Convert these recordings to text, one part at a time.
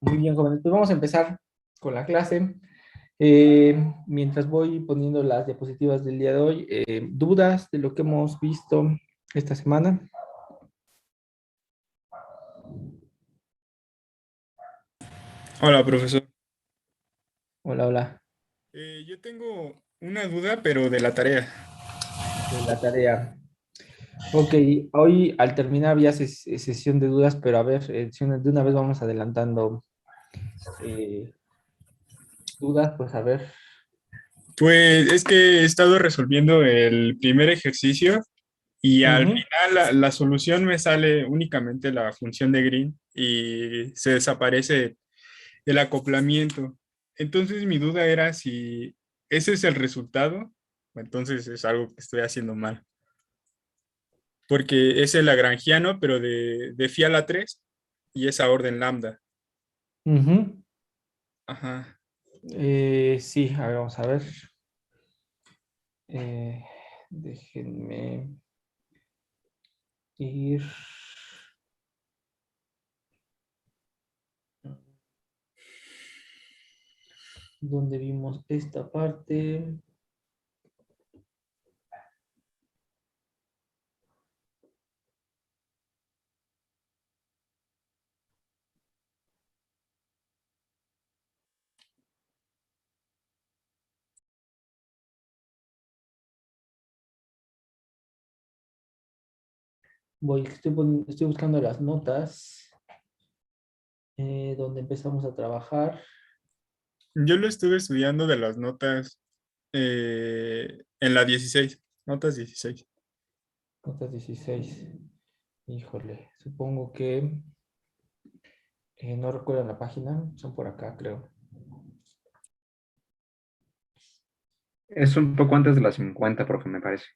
Muy bien, jóvenes. Pues vamos a empezar con la clase. Mientras voy poniendo las diapositivas del día de hoy, dudas de lo que hemos visto esta semana. Hola, profesor. Hola, hola. Yo tengo una duda, pero de la tarea. De la tarea. Ok, hoy al terminar había sesión de dudas, pero a ver, de una vez vamos adelantando eh, dudas, pues a ver. Pues es que he estado resolviendo el primer ejercicio y al Ujú. final la solución me sale únicamente la función de Green y se desaparece el acoplamiento. Entonces mi duda era si ese es el resultado o entonces es algo que estoy haciendo mal. Porque es el lagrangiano, pero de phi a la 3 y esa orden lambda. Ujú. Ajá. Sí, a ver, vamos a ver. Eh, Déjenme ir. Donde vimos esta parte. Estoy buscando las notas donde empezamos a trabajar. Yo lo estuve estudiando de las notas en la 16, notas 16. Notas 16. Híjole, supongo que no recuerdo la página. Son por acá, creo. Es un poco antes de las 50, profe, me parece.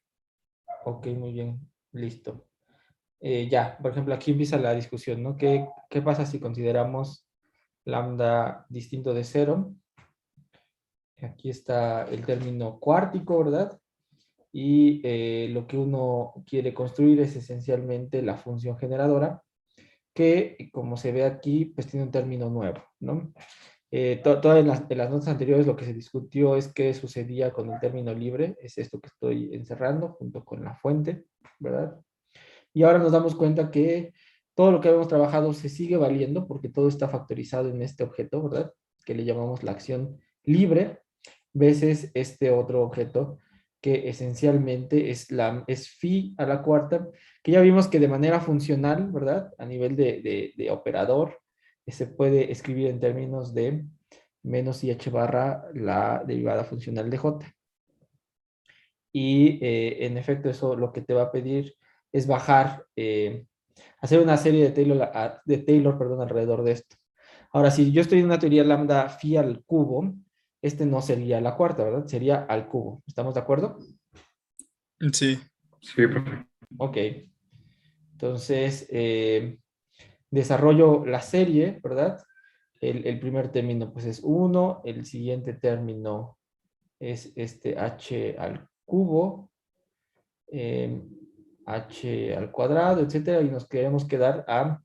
Ok, muy bien. Listo. Ya, por ejemplo, aquí empieza la discusión, ¿no? ¿Qué pasa si consideramos lambda distinto de cero? Aquí está el término cuártico, ¿verdad? Y lo que uno quiere construir es esencialmente la función generadora, que como se ve aquí, pues tiene un término nuevo, ¿no? Todas las notas anteriores lo que se discutió es qué sucedía con el término libre, es esto que estoy encerrando junto con la fuente, ¿verdad? Y ahora nos damos cuenta que todo lo que habíamos trabajado se sigue valiendo porque todo está factorizado en este objeto, ¿verdad? Que le llamamos la acción libre, veces este otro objeto que esencialmente es phi a la cuarta, que ya vimos que de manera funcional, ¿verdad? A nivel de operador, se puede escribir en términos de menos IH barra la derivada funcional de J. Y en efecto eso lo que te va a pedir es bajar, hacer una serie de Taylor, perdón, alrededor de esto. Ahora, si yo estoy en una teoría lambda phi al cubo, este no sería la cuarta, ¿verdad? Sería al cubo. ¿Estamos de acuerdo? Sí. Sí, profe. Ok. Entonces, desarrollo la serie, ¿verdad? El primer término pues es 1, el siguiente término es este h al cubo, eh, h al cuadrado, etcétera, y nos queremos quedar a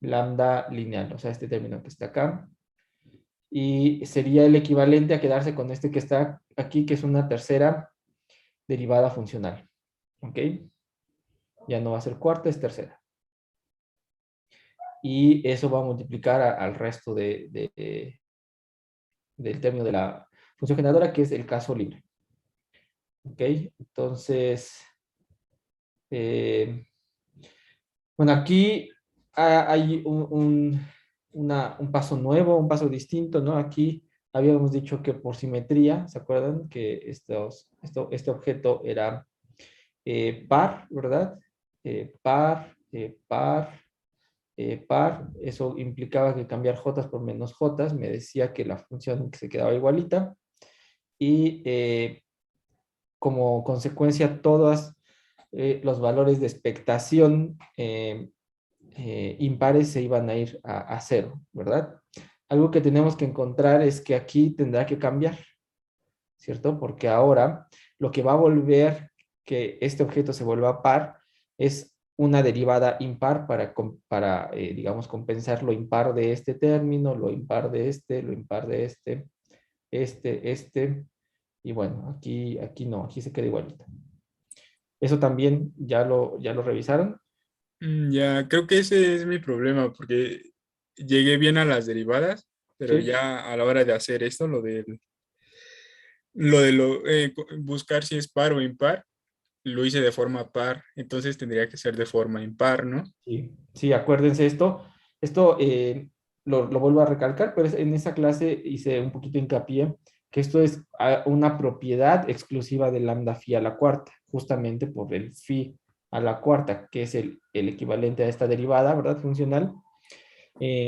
lambda lineal, o sea, este término que está acá. Y sería el equivalente a quedarse con este que está aquí, que es una tercera derivada funcional. ¿Ok? Ya no va a ser cuarta, es tercera. Y eso va a multiplicar al resto del término de la función generadora, que es el caso libre. ¿Ok? Entonces, eh, bueno, aquí hay un paso nuevo, un paso distinto, ¿no? Aquí habíamos dicho que por simetría, ¿se acuerdan? Que este objeto era par, ¿verdad? Par. Eso implicaba que cambiar j por menos j me decía que la función se quedaba igualita. Y como consecuencia, todos los valores de expectación impares se iban a ir a cero, ¿verdad? Algo que tenemos que encontrar es que aquí tendrá que cambiar, ¿cierto? Porque ahora lo que va a volver que este objeto se vuelva par es una derivada impar para digamos, compensar lo impar de este término, lo impar de este, lo impar de este, y bueno, aquí no, aquí se queda igualito. Eso también ya lo revisaron. Ya, creo que ese es mi problema, porque llegué bien a las derivadas, pero Sí, ya a la hora de hacer esto, lo de buscar si es par o impar, lo hice de forma par, entonces tendría que ser de forma impar, ¿no? sí, sí, acuérdense esto lo vuelvo a recalcar, pero en esa clase hice un poquito hincapié que esto es una propiedad exclusiva del lambda phi a la cuarta, justamente por el phi a la cuarta, que es el equivalente a esta derivada, ¿verdad? Funcional,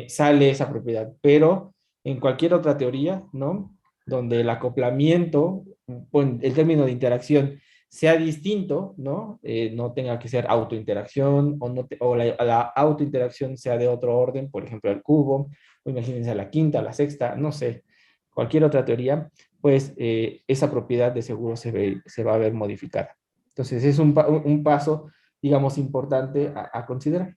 sale esa propiedad, pero en cualquier otra teoría, ¿no? Donde el acoplamiento, bueno, el término de interacción sea distinto, ¿no? No tenga que ser autointeracción o, no o la autointeracción sea de otro orden, por ejemplo, el cubo, o imagínense a la quinta, a la sexta, no sé, cualquier otra teoría, pues esa propiedad de seguro se va a ver modificada. Entonces es un paso, digamos, importante a considerar.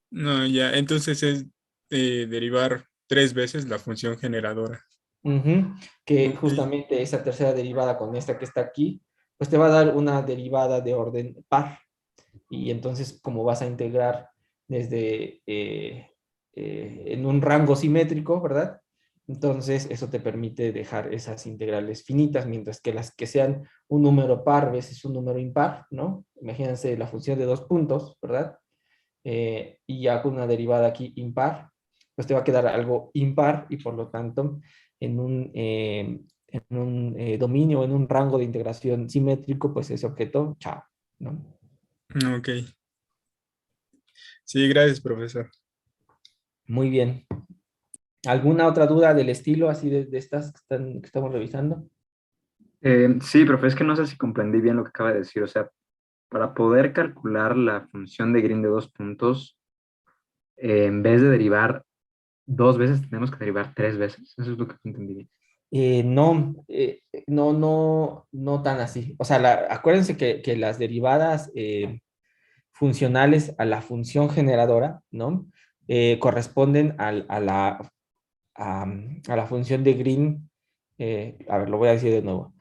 No, ya, entonces es derivar 3 veces la función generadora. Ujú. Que Ok. justamente esa tercera derivada con esta que está aquí, pues te va a dar una derivada de orden par. Y entonces, como vas a integrar desde en un rango simétrico, ¿verdad? Entonces, eso te permite dejar esas integrales finitas, mientras que las que sean un número par veces un número impar, ¿no? Imagínense la función de 2 puntos, ¿verdad? Y ya con una derivada aquí impar, pues te va a quedar algo impar y por lo tanto en un dominio, en un rango de integración simétrico, pues ese objeto, chao, ¿no? Ok. Sí, gracias, profesor. Muy bien. ¿Alguna otra duda del estilo así de estas que estamos revisando? Sí, profe, es que no sé si comprendí bien lo que acaba de decir. O sea, para poder calcular la función de Green de 2 puntos, en vez de derivar 2 veces, tenemos que derivar 3 veces. Eso es lo que entendí bien. No tan así. O sea, acuérdense que las derivadas funcionales a la función generadora, ¿no? Corresponden a la función de Green. A ver, lo voy a decir de nuevo.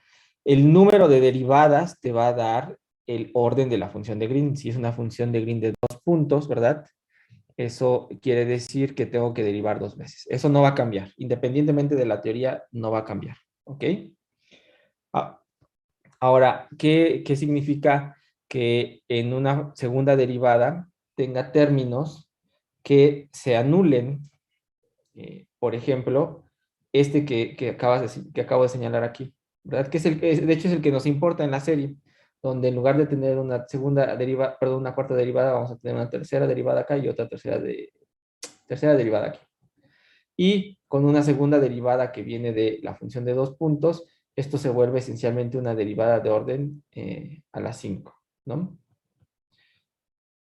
El número de derivadas te va a dar el orden de la función de Green. Si es una función de Green de 2 puntos, ¿verdad? Eso quiere decir que tengo que derivar 2 veces. Eso no va a cambiar. Independientemente de la teoría, no va a cambiar. ¿Ok? Ah, Ahora, ¿qué significa que en una segunda derivada tenga términos que se anulen? Por ejemplo, este que acabo de señalar aquí, ¿verdad? Que de hecho es el que nos importa en la serie, donde en lugar de tener una segunda derivada, perdón, una cuarta derivada, vamos a tener una tercera derivada acá y otra tercera derivada aquí. Y con una segunda derivada que viene de la función de 2 puntos, esto se vuelve esencialmente una derivada de orden a las 5, ¿no?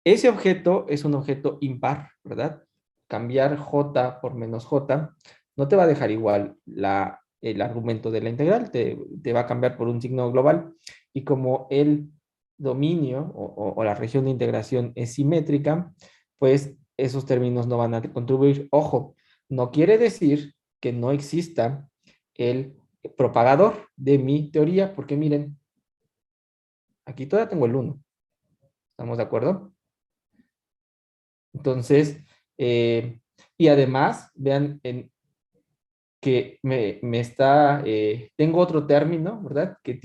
Ese objeto es un objeto impar, ¿verdad? Cambiar j por menos j no te va a dejar igual el argumento de la integral, te va a cambiar por un signo global. Y como el dominio o la región de integración es simétrica, pues esos términos no van a contribuir. Ojo, no quiere decir que no exista el propagador de mi teoría, porque miren, aquí todavía tengo el 1. ¿Estamos de acuerdo? Entonces, y además, vean que tengo otro término, ¿verdad? Que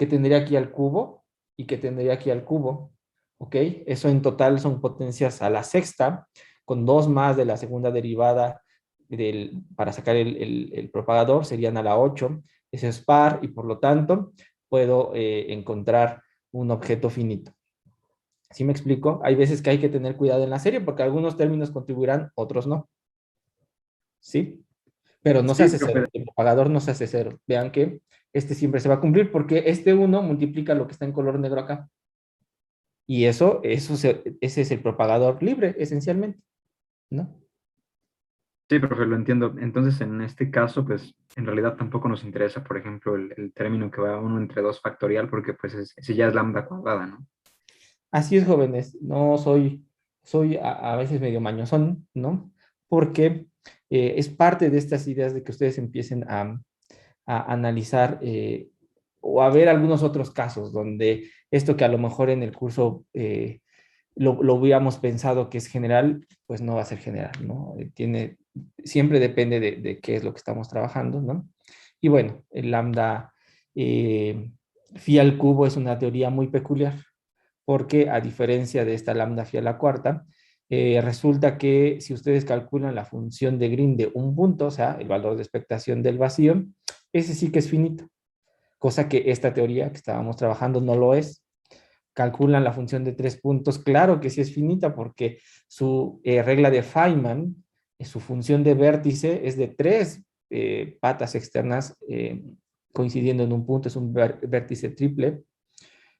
tendría aquí al cubo y que tendría aquí al cubo, ¿ok? Eso en total son potencias a la sexta, con 2 más de la segunda derivada para sacar el propagador, serían a la 8. Ese es par y por lo tanto puedo encontrar un objeto finito. ¿Sí me explico? Hay veces que hay que tener cuidado en la serie porque algunos términos contribuirán, otros no. ¿Sí? Pero no se Sí, hace profe. cero. El propagador no se hace cero. Vean que este siempre se va a cumplir porque este 1 multiplica lo que está en color negro acá. Y ese es el propagador libre, esencialmente, ¿no? Sí, profe, lo entiendo. Entonces, en este caso, pues, en realidad tampoco nos interesa, por ejemplo, el término que va 1 entre 2 factorial, porque pues ese ya es lambda cuadrada, ¿no? Así es, jóvenes, no soy a veces medio mañosón, ¿no? Porque es parte de estas ideas de que ustedes empiecen a analizar o a ver algunos otros casos donde esto que a lo mejor en el curso lo hubiéramos pensado que es general, pues no va a ser general, ¿no? Siempre depende de qué es lo que estamos trabajando, ¿no? Y bueno, el lambda phi al cubo es una teoría muy peculiar, porque a diferencia de esta lambda phi a la cuarta, resulta que si ustedes calculan la función de Green de un punto, o sea, el valor de expectación del vacío, ese sí que es finito, cosa que esta teoría que estábamos trabajando no lo es. Calculan la función de 3 puntos, claro que sí es finita, porque su regla de Feynman, su función de vértice es de 3 patas externas coincidiendo en un punto, es un vértice triple,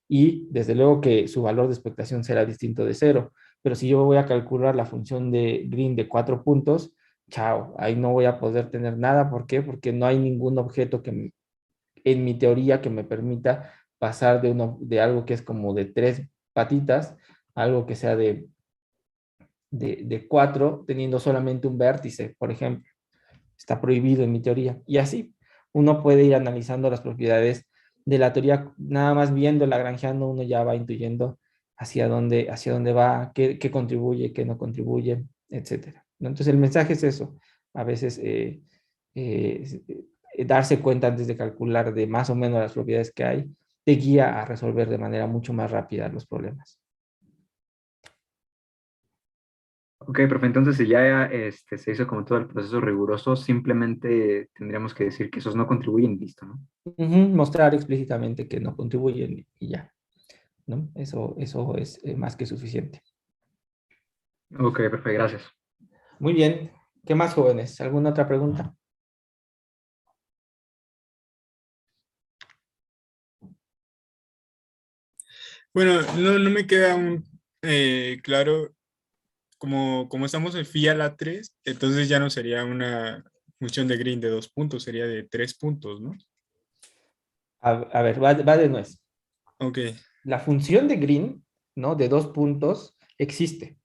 y desde luego que su valor de expectación será distinto de cero. Pero si yo voy a calcular la función de Green de 4 puntos, chao, ahí no voy a poder tener nada. ¿Por qué? Porque no hay ningún objeto en mi teoría que me permita pasar de algo que es como de 3 patitas a algo que sea de 4, teniendo solamente un vértice, por ejemplo. Está prohibido en mi teoría. Y así, uno puede ir analizando las propiedades de la teoría, nada más viendo lagrangiano, uno ya va intuyendo hacia dónde va, qué contribuye, qué no contribuye, etcétera, ¿no? Entonces, el mensaje es eso. A veces, eh, darse cuenta antes de calcular de más o menos las propiedades que hay, te guía a resolver de manera mucho más rápida los problemas. Ok, profe, entonces si ya se hizo como todo el proceso riguroso, simplemente tendríamos que decir que esos no contribuyen, listo, ¿no? Mostrar explícitamente que no contribuyen y ya, ¿no? Eso es más que suficiente. Ok, profe, gracias. Muy bien. ¿Qué más, jóvenes? ¿Alguna otra pregunta? Bueno, no me queda aún claro, como estamos en phi a la 3, entonces ya no sería una función de Green de 2 puntos, sería de 3 puntos, ¿no? A ver, va de nuez. Ok, La función de Green, ¿no? De 2 puntos existe.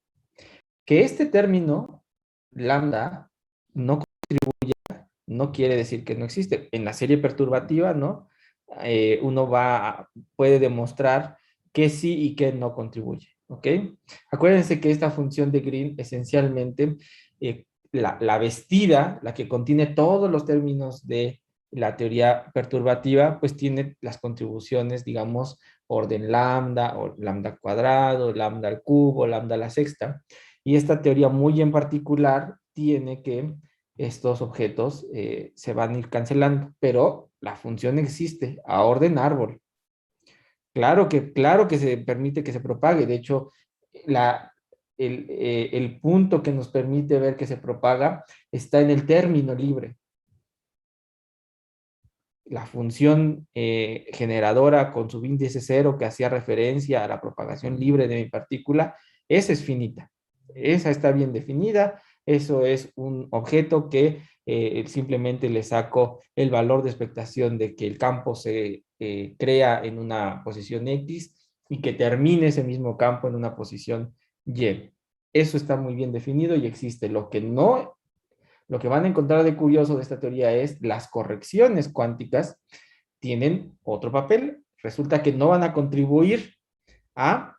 Que este término, lambda, no, no quiere decir que no existe. En la serie perturbativa, ¿no? Uno puede demostrar que sí y que no contribuye, ¿ok? Acuérdense que esta función de Green esencialmente, la vestida, la que contiene todos los términos de la teoría perturbativa, pues tiene las contribuciones, digamos, orden lambda, o lambda cuadrado, lambda al cubo, lambda a la sexta. Y esta teoría muy en particular tiene que estos objetos se van a ir cancelando, pero la función existe a orden árbol. Claro que se permite que se propague. De hecho, el punto que nos permite ver que se propaga está en el término libre. La función generadora con su índice cero que hacía referencia a la propagación libre de mi partícula, esa es finita. Esa está bien definida. Eso es un objeto que simplemente le saco el valor de expectación de que el campo se crea en una posición X y que termine ese mismo campo en una posición Y. Eso está muy bien definido y existe. Lo que van a encontrar de curioso de esta teoría es las correcciones cuánticas tienen otro papel. Resulta que no van a contribuir a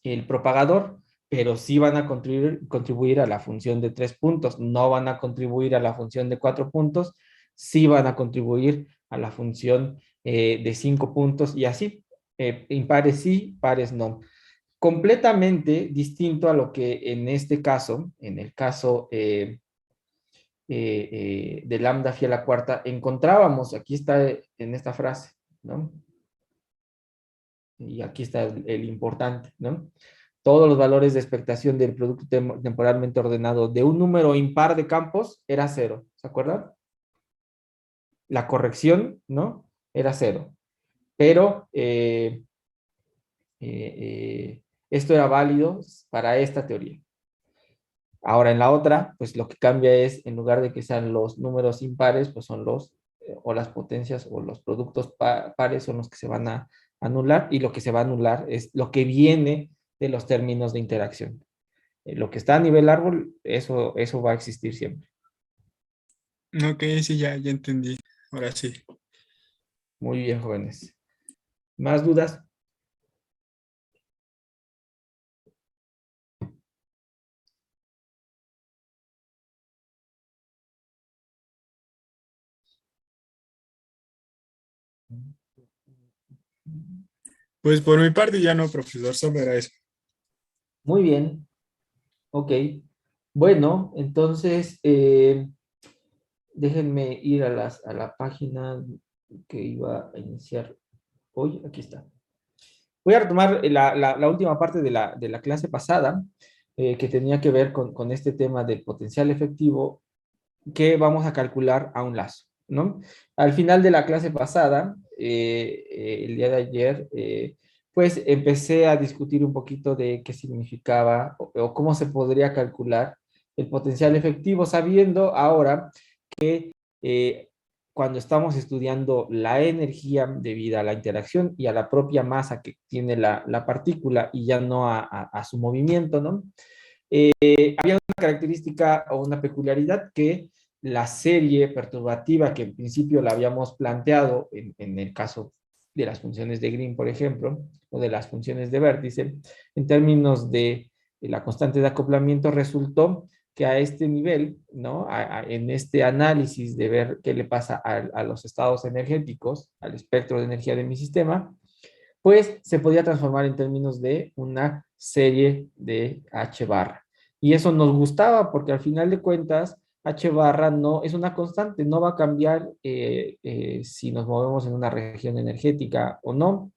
el propagador, pero sí van a contribuir a la función de 3 puntos. No van a contribuir a la función de 4 puntos, sí van a contribuir a la función de 5 puntos y así. Impares sí, pares no. Completamente distinto a lo que en este caso, en el caso de lambda phi a la cuarta, encontrábamos, aquí está en esta frase, ¿no? Y aquí está el importante, ¿no? Todos los valores de expectación del producto temporalmente ordenado de un número impar de campos era cero, ¿se acuerdan? La corrección, ¿no? Era cero. Pero esto era válido para esta teoría. Ahora en la otra, pues lo que cambia es, en lugar de que sean los números impares, pues son o las potencias o los productos pares son los que se van a anular, y lo que se va a anular es lo que viene de los términos de interacción. Lo que está a nivel árbol, eso va a existir siempre. Ok, sí, ya entendí. Ahora sí. Muy bien, jóvenes. ¿Más dudas? Pues por mi parte ya no, profesor, solo era eso. Muy bien. Ok. Bueno, entonces, déjenme ir a la página que iba a iniciar hoy. Aquí está. Voy a retomar la última parte de la clase pasada, que tenía que ver con este tema del potencial efectivo que vamos a calcular a un lazo, ¿no? Al final de la clase pasada, el día de ayer, pues empecé a discutir un poquito de qué significaba o cómo se podría calcular el potencial efectivo, sabiendo ahora eh, cuando estamos estudiando la energía debido a la interacción y a la propia masa que tiene la partícula y ya no a su movimiento, ¿no? Había una característica o una peculiaridad que la serie perturbativa que en principio la habíamos planteado en el caso de las funciones de Green, por ejemplo, o de las funciones de vértice, en términos de la constante de acoplamiento, resultó que a este nivel, ¿no? En este análisis de ver qué le pasa a los estados energéticos, al espectro de energía de mi sistema, pues se podía transformar en términos de una serie de H barra. Y eso nos gustaba porque al final de cuentas, H barra no es una constante, no va a cambiar si nos movemos en una región energética o no,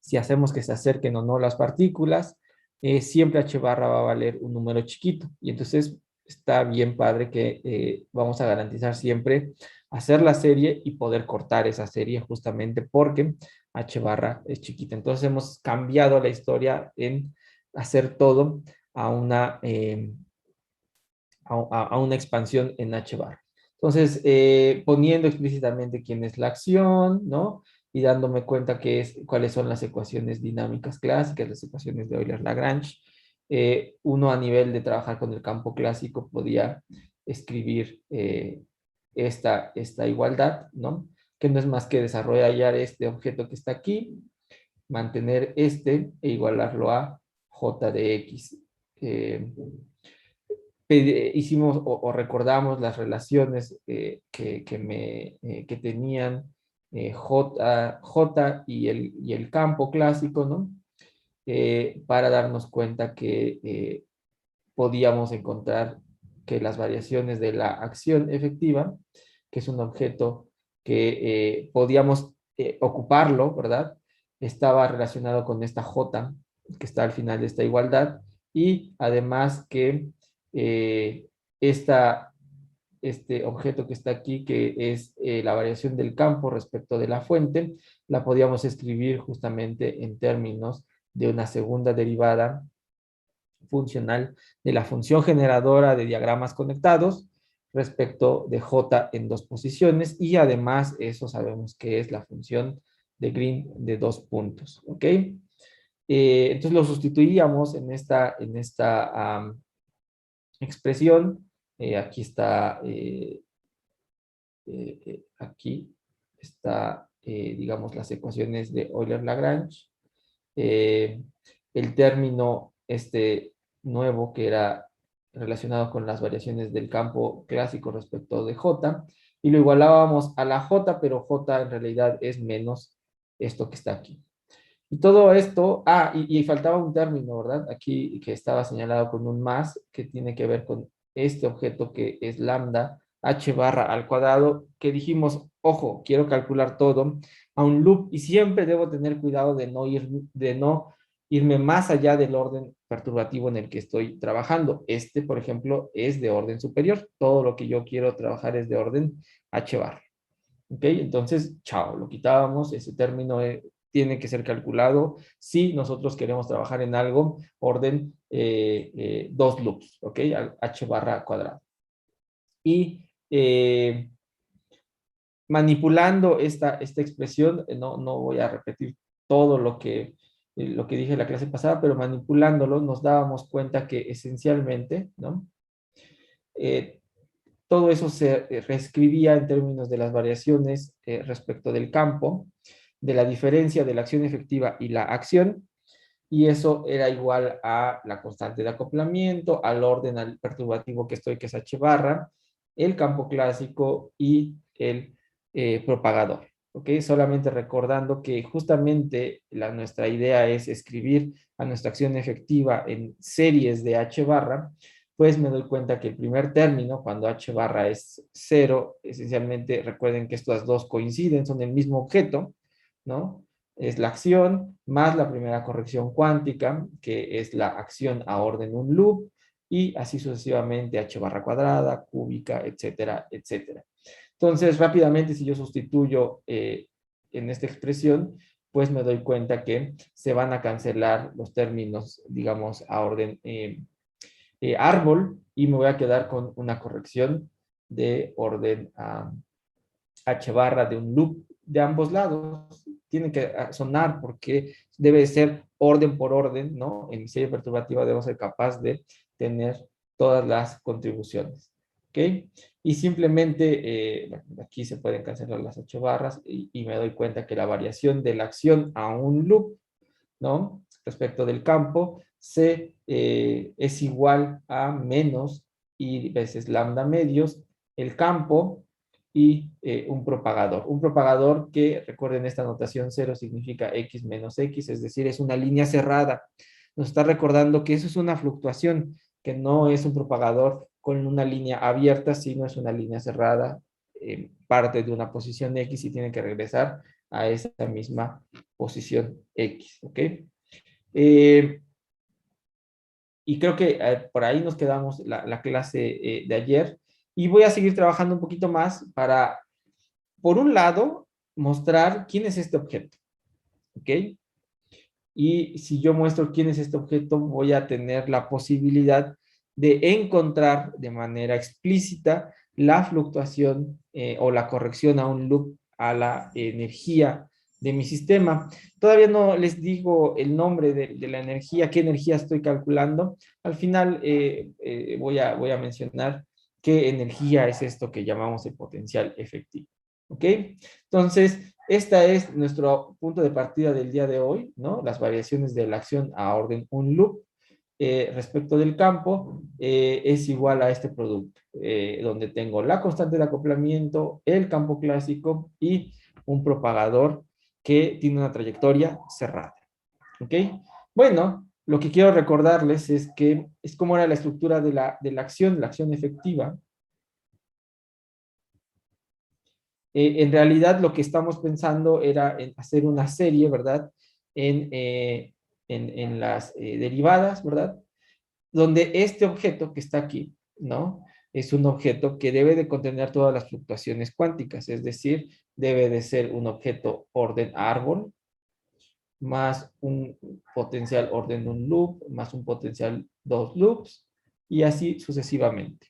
si hacemos que se acerquen o no las partículas, siempre H barra va a valer un número chiquito. Y entonces está bien padre que vamos a garantizar siempre hacer la serie y poder cortar esa serie justamente porque H barra es chiquita. Entonces hemos cambiado la historia en hacer todo a a una expansión en H bar. Entonces, poniendo explícitamente quién es la acción, ¿no? Y dándome cuenta cuáles son las ecuaciones dinámicas clásicas, las ecuaciones de Euler-Lagrange. Uno a nivel de trabajar con el campo clásico podía escribir esta igualdad, ¿no? Que no es más que desarrollar este objeto que está aquí, mantener este e igualarlo a j de x. Hicimos o recordamos las relaciones que tenían J y el campo clásico, ¿no? Para darnos cuenta que podíamos encontrar que las variaciones de la acción efectiva, que es un objeto que podíamos ocuparlo, ¿verdad? Estaba relacionado con esta J que está al final de esta igualdad, y además que eh, esta, este objeto que está aquí, que es la variación del campo respecto de la fuente, la podíamos escribir justamente en términos de una segunda derivada funcional de la función generadora de diagramas conectados respecto de J en dos posiciones, y además eso sabemos que es la función de Green de dos puntos, ¿ok? Entonces lo sustituíamos en esta expresión. Aquí está, aquí está, digamos, las ecuaciones de Euler-Lagrange. El término este nuevo que era relacionado con las variaciones del campo clásico respecto de J, y lo igualábamos a la J, pero J en realidad es menos esto que está aquí. Y todo esto, y faltaba un término, ¿verdad? Aquí que estaba señalado con un más, que tiene que ver con este objeto que es lambda h barra al cuadrado, que dijimos, ojo, quiero calcular todo a un loop y siempre debo tener cuidado de no irme más allá del orden perturbativo en el que estoy trabajando. Este, por ejemplo, es de orden superior. Todo lo que yo quiero trabajar es de orden h barra. ¿Ok? Entonces, chao, lo quitábamos, ese término tiene que ser calculado si nosotros queremos trabajar en algo, orden dos loops, ¿ok? H barra cuadrado. Y manipulando esta expresión, no voy a repetir todo lo que dije en la clase pasada, pero manipulándolo nos dábamos cuenta que esencialmente, ¿no? Todo eso se reescribía en términos de las variaciones respecto del campo, de la diferencia de la acción efectiva y la acción, y eso era igual a la constante de acoplamiento, al orden al perturbativo que estoy, que es H barra, el campo clásico y el propagador. ¿Ok? Solamente recordando que justamente nuestra idea es escribir a nuestra acción efectiva en series de H barra, pues me doy cuenta que el primer término, cuando H barra es 0, esencialmente recuerden que estas dos coinciden, son el mismo objeto, ¿no? Es la acción más la primera corrección cuántica, que es la acción a orden un loop, y así sucesivamente h barra cuadrada, cúbica, etcétera, etcétera. Entonces, rápidamente, si yo sustituyo en esta expresión, pues me doy cuenta que se van a cancelar los términos, digamos, a orden árbol, y me voy a quedar con una corrección de orden h barra de un loop de ambos lados. Tienen que sonar porque debe ser orden por orden, ¿no? En mi serie perturbativa debo ser capaz de tener todas las contribuciones, ¿ok? Y simplemente, aquí se pueden cancelar las 8 barras y me doy cuenta que la variación de la acción a un loop, ¿no? Respecto del campo, es igual a menos y veces lambda medios, el campo y un propagador. Un propagador que, recuerden, esta notación 0 significa x menos x, es decir, es una línea cerrada. Nos está recordando que eso es una fluctuación, que no es un propagador con una línea abierta, sino es una línea cerrada, parte de una posición x y tiene que regresar a esa misma posición x, ¿ok? Y creo que por ahí nos quedamos la clase de ayer. Y voy a seguir trabajando un poquito más para, por un lado, mostrar quién es este objeto. ¿Ok? Y si yo muestro quién es este objeto, voy a tener la posibilidad de encontrar de manera explícita la fluctuación o la corrección a un loop a la energía de mi sistema. Todavía no les digo el nombre de la energía, qué energía estoy calculando. Al final voy a mencionar qué energía es esto que llamamos el potencial efectivo. ¿Ok? Entonces, este es nuestro punto de partida del día de hoy, ¿no? Las variaciones de la acción a orden un loop respecto del campo es igual a este producto, donde tengo la constante de acoplamiento, el campo clásico y un propagador que tiene una trayectoria cerrada. ¿Ok? Bueno, lo que quiero recordarles es que es como era la estructura de la acción efectiva. En realidad lo que estamos pensando era en hacer una serie, ¿verdad? En las derivadas, ¿verdad? Donde este objeto que está aquí, ¿no? Es un objeto que debe de contener todas las fluctuaciones cuánticas, es decir, debe de ser un objeto orden árbol, más un potencial orden un loop, más un potencial dos loops, y así sucesivamente.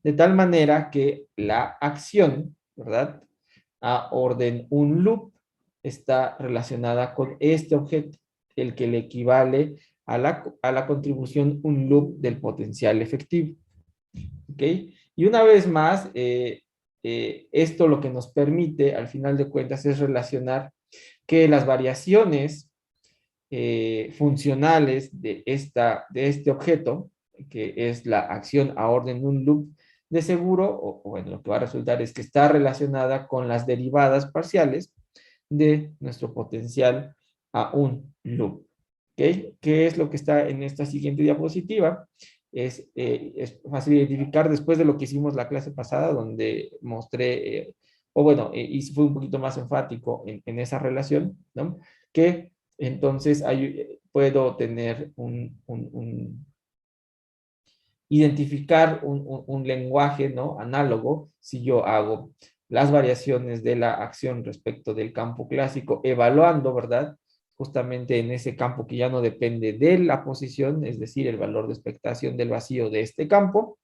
De tal manera que la acción, ¿verdad? A orden un loop está relacionada con este objeto, el que le equivale a la contribución un loop del potencial efectivo. ¿Ok? Y una vez más, esto lo que nos permite, al final de cuentas, es relacionar que las variaciones funcionales de este objeto, que es la acción a orden un loop, de seguro, o bueno, lo que va a resultar es que está relacionada con las derivadas parciales de nuestro potencial a un loop. ¿Okay? ¿Qué es lo que está en esta siguiente diapositiva? Es fácil identificar después de lo que hicimos la clase pasada, donde mostré, o bueno, y fue un poquito más enfático en esa relación, ¿no? Que entonces puedo tener identificar un lenguaje, ¿no? Análogo, si yo hago las variaciones de la acción respecto del campo clásico, evaluando, ¿verdad? Justamente en ese campo que ya no depende de la posición, es decir, el valor de expectación del vacío de este campo,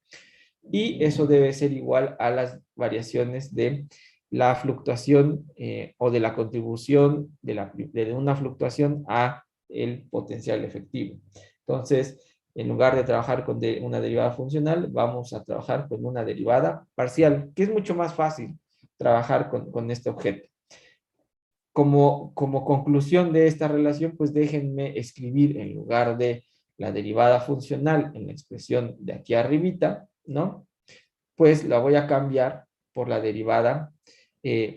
y eso debe ser igual a las variaciones de la fluctuación o de la contribución de una fluctuación a el potencial efectivo. Entonces, en lugar de trabajar con una derivada funcional, vamos a trabajar con una derivada parcial, que es mucho más fácil trabajar con este objeto. Como conclusión de esta relación, pues déjenme escribir en lugar de la derivada funcional en la expresión de aquí arribita, ¿no? Pues la voy a cambiar por la derivada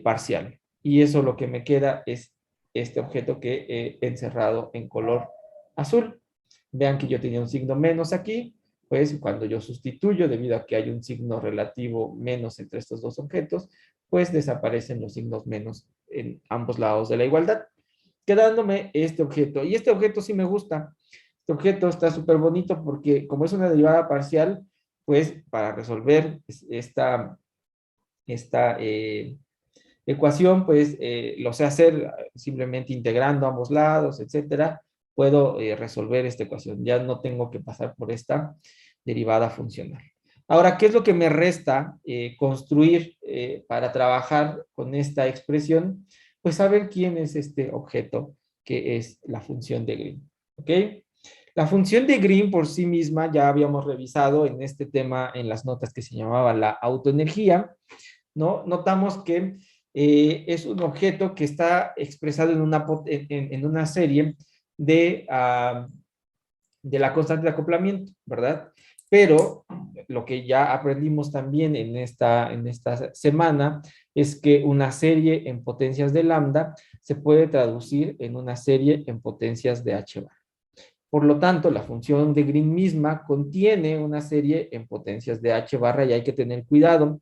parcial. Y eso lo que me queda es este objeto que he encerrado en color azul. Vean que yo tenía un signo menos aquí, pues cuando yo sustituyo, debido a que hay un signo relativo menos entre estos dos objetos, pues desaparecen los signos menos en ambos lados de la igualdad, quedándome este objeto. Y este objeto sí me gusta. Este objeto está súper bonito porque como es una derivada parcial, pues para resolver esta ecuación, pues lo sé hacer simplemente integrando ambos lados, etcétera. Puedo resolver esta ecuación. Ya no tengo que pasar por esta derivada funcional. Ahora, ¿qué es lo que me resta construir para trabajar con esta expresión? Pues saber quién es este objeto que es la función de Green. ¿Ok? La función de Green por sí misma ya habíamos revisado en este tema en las notas que se llamaba la autoenergía, ¿no? Notamos que es un objeto que está expresado en una serie de la constante de acoplamiento, ¿verdad? Pero lo que ya aprendimos también en esta semana es que una serie en potencias de lambda se puede traducir en una serie en potencias de h bar. Por lo tanto, la función de Green misma contiene una serie en potencias de h barra y hay que tener cuidado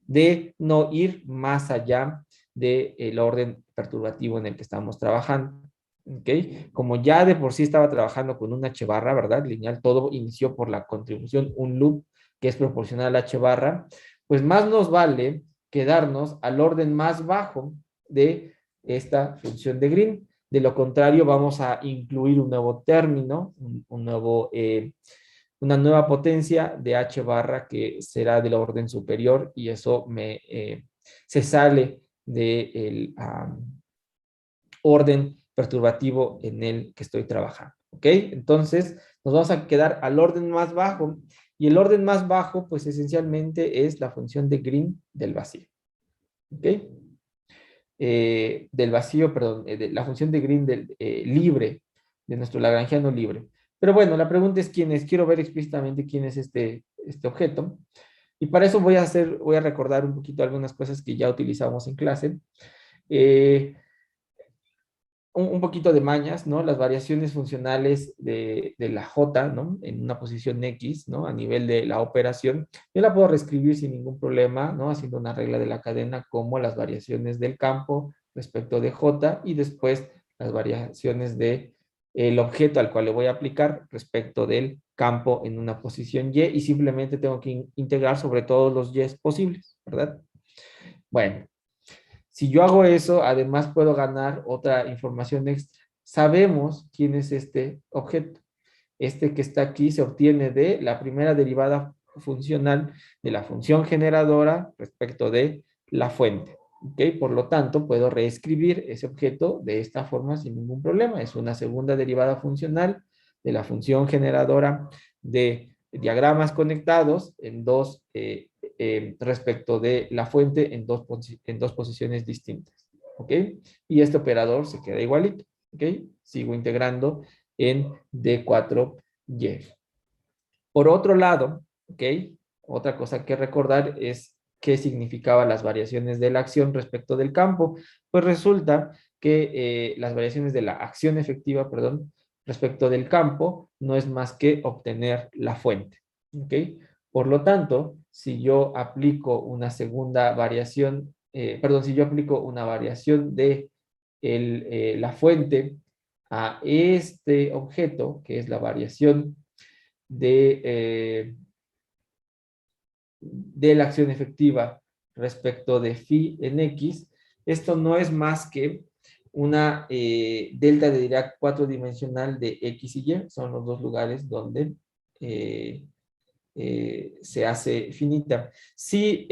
de no ir más allá del orden perturbativo en el que estamos trabajando. ¿Okay? Como ya de por sí estaba trabajando con una h barra, ¿verdad? Lineal, todo inició por la contribución, un loop que es proporcional a h barra, pues más nos vale quedarnos al orden más bajo de esta función de Green. De lo contrario, vamos a incluir un nuevo término, una nueva potencia de h barra que será del orden superior y eso se sale del orden perturbativo en el que estoy trabajando. ¿Ok? Entonces, nos vamos a quedar al orden más bajo y el orden más bajo, pues esencialmente es la función de Green del vacío. ¿Ok? Del vacío, perdón, de la función de Green del libre, de nuestro lagrangiano libre. Pero bueno, la pregunta es quién es. Quiero ver explícitamente quién es este objeto. Y para eso voy a recordar un poquito algunas cosas que ya utilizamos en clase. Un poquito de mañas, ¿no? Las variaciones funcionales de la J, ¿no? En una posición X, ¿no? A nivel de la operación, yo la puedo reescribir sin ningún problema, ¿no? Haciendo una regla de la cadena como las variaciones del campo respecto de J y después las variaciones de el objeto al cual le voy a aplicar respecto del campo en una posición Y y simplemente tengo que integrar sobre todos los Y posibles, ¿verdad? Bueno, si yo hago eso, además puedo ganar otra información extra. Sabemos quién es este objeto. Este que está aquí se obtiene de la primera derivada funcional de la función generadora respecto de la fuente. ¿Okay? Por lo tanto, puedo reescribir ese objeto de esta forma sin ningún problema. Es una segunda derivada funcional de la función generadora de diagramas conectados en respecto de la fuente en dos posiciones distintas. ¿Ok? Y este operador se queda igualito. ¿Ok? Sigo integrando en D4Y. Por otro lado, ¿ok? Otra cosa que recordar es qué significaban las variaciones de la acción respecto del campo. Pues resulta que las variaciones de la acción efectiva, perdón, respecto del campo no es más que obtener la fuente. ¿Ok? Por lo tanto, si yo aplico una segunda variación, si yo aplico una variación de la fuente a este objeto, que es la variación de la acción efectiva respecto de phi en X, esto no es más que una delta de Dirac cuatrodimensional de X y Y, son los dos lugares donde se hace finita. Si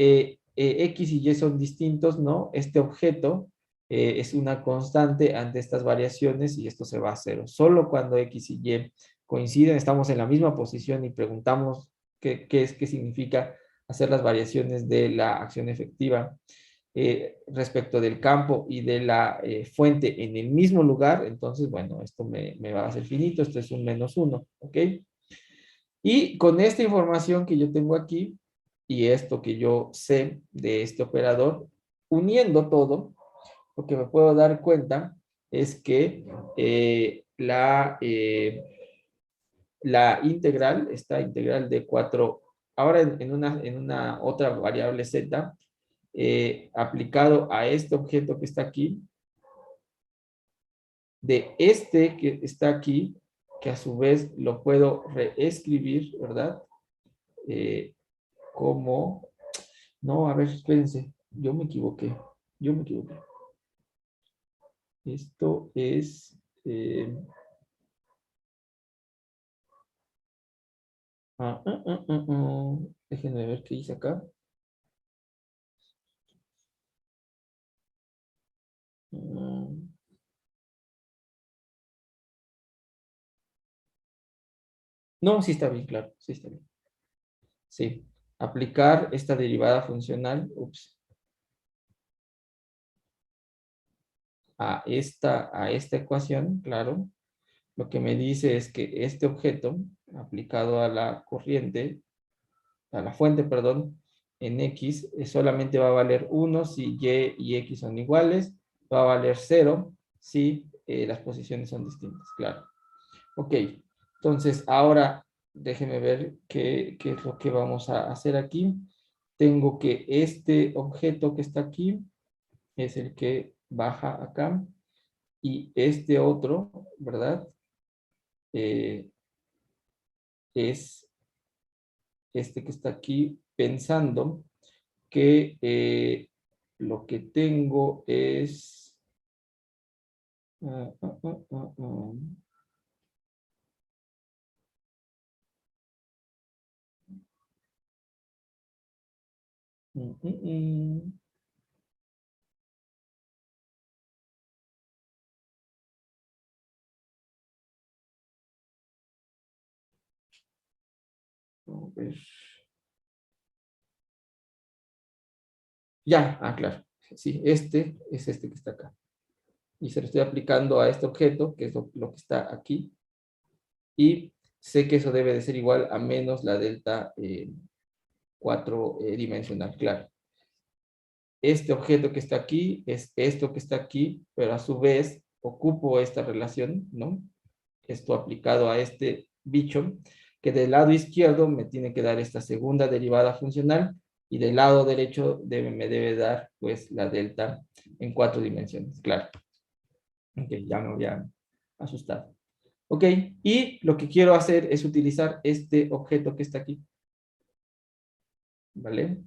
X y Y son distintos, ¿no? Este objeto es una constante ante estas variaciones y esto se va a cero. Solo cuando X y Y coinciden, estamos en la misma posición y preguntamos qué significa hacer las variaciones de la acción efectiva respecto del campo y de la fuente en el mismo lugar, entonces, bueno, esto me va a ser finito, esto es un -1, ¿ok? Y con esta información que yo tengo aquí y esto que yo sé de este operador, uniendo todo, lo que me puedo dar cuenta es que la integral, esta integral de 4, ahora en una otra variable z, aplicado a este objeto que está aquí, de este que está aquí, que a su vez lo puedo reescribir, ¿verdad? Como, no, a ver, espérense, yo me equivoqué. Esto es, déjenme ver qué hice acá. No, sí está bien, claro, sí está bien. Sí, aplicar esta derivada funcional, a esta ecuación, claro, lo que me dice es que este objeto, aplicado a la corriente, a la fuente, perdón, en X, solamente va a valer 1 si Y y X son iguales, va a valer 0 si las posiciones son distintas, claro. Ok, entonces ahora déjenme ver qué es lo que vamos a hacer aquí. Tengo que este objeto que está aquí es el que baja acá y este otro, ¿verdad? Es este que está aquí pensando que lo que tengo es... ah, ah, ah, ah, ah. Mm, mm, mm. A ver. Ya, claro. Sí, este es este que está acá. Y se lo estoy aplicando a este objeto, que es lo que está aquí. Y sé que eso debe de ser igual a menos la delta 4 dimensional, claro. Este objeto que está aquí es esto que está aquí, pero a su vez ocupo esta relación, ¿no? Esto aplicado a este bicho, que del lado izquierdo me tiene que dar esta segunda derivada funcional y del lado derecho me debe dar pues la delta en 4 dimensiones, claro. Ok, ya me había asustado. Ok, y lo que quiero hacer es utilizar este objeto que está aquí. ¿Vale?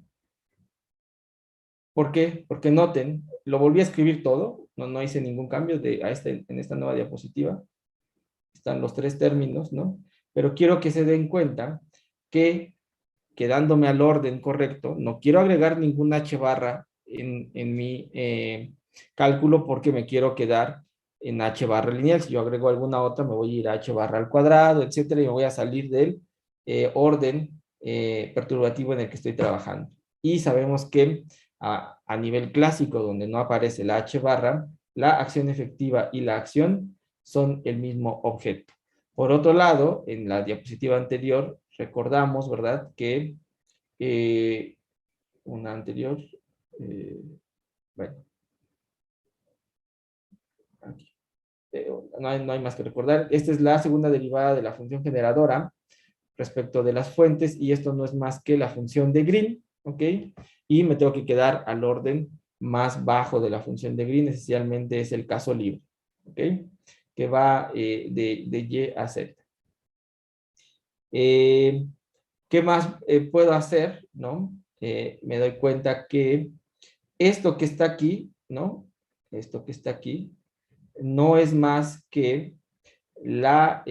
¿Por qué? Porque noten, lo volví a escribir todo, no hice ningún cambio en esta nueva diapositiva. Están los tres términos, ¿no? Pero quiero que se den cuenta que, quedándome al orden correcto, no quiero agregar ningún h barra en mi cálculo porque me quiero quedar en h barra lineal. Si yo agrego alguna otra, me voy a ir a h barra al cuadrado, etcétera, y me voy a salir del orden perturbativo en el que estoy trabajando. Y sabemos que a nivel clásico, donde no aparece la h barra, la acción efectiva y la acción son el mismo objeto. Por otro lado, en la diapositiva anterior, recordamos, ¿verdad?, que una anterior, bueno, aquí, no hay más que recordar. Esta es la segunda derivada de la función generadora respecto de las fuentes, y esto no es más que la función de Green, ¿ok? Y me tengo que quedar al orden más bajo de la función de Green, esencialmente es el caso libre, ¿ok? Que va de Y a Z. ¿Qué más puedo hacer, no? Me doy cuenta que esto que está aquí, ¿no? Esto que está aquí, no es más que la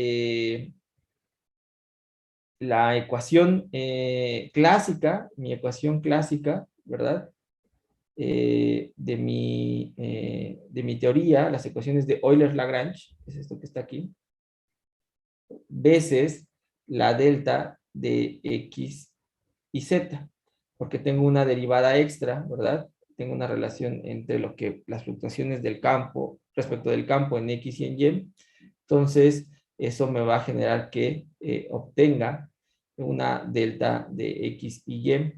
ecuación clásica, mi ecuación clásica ¿verdad? De mi teoría, las ecuaciones de Euler-Lagrange, es esto que está aquí, veces la delta de X y Z, porque tengo una derivada extra, ¿verdad? Tengo una relación entre lo que las fluctuaciones del campo, respecto del campo en X y en Y. Entonces, eso me va a generar que obtenga una delta de X y Y.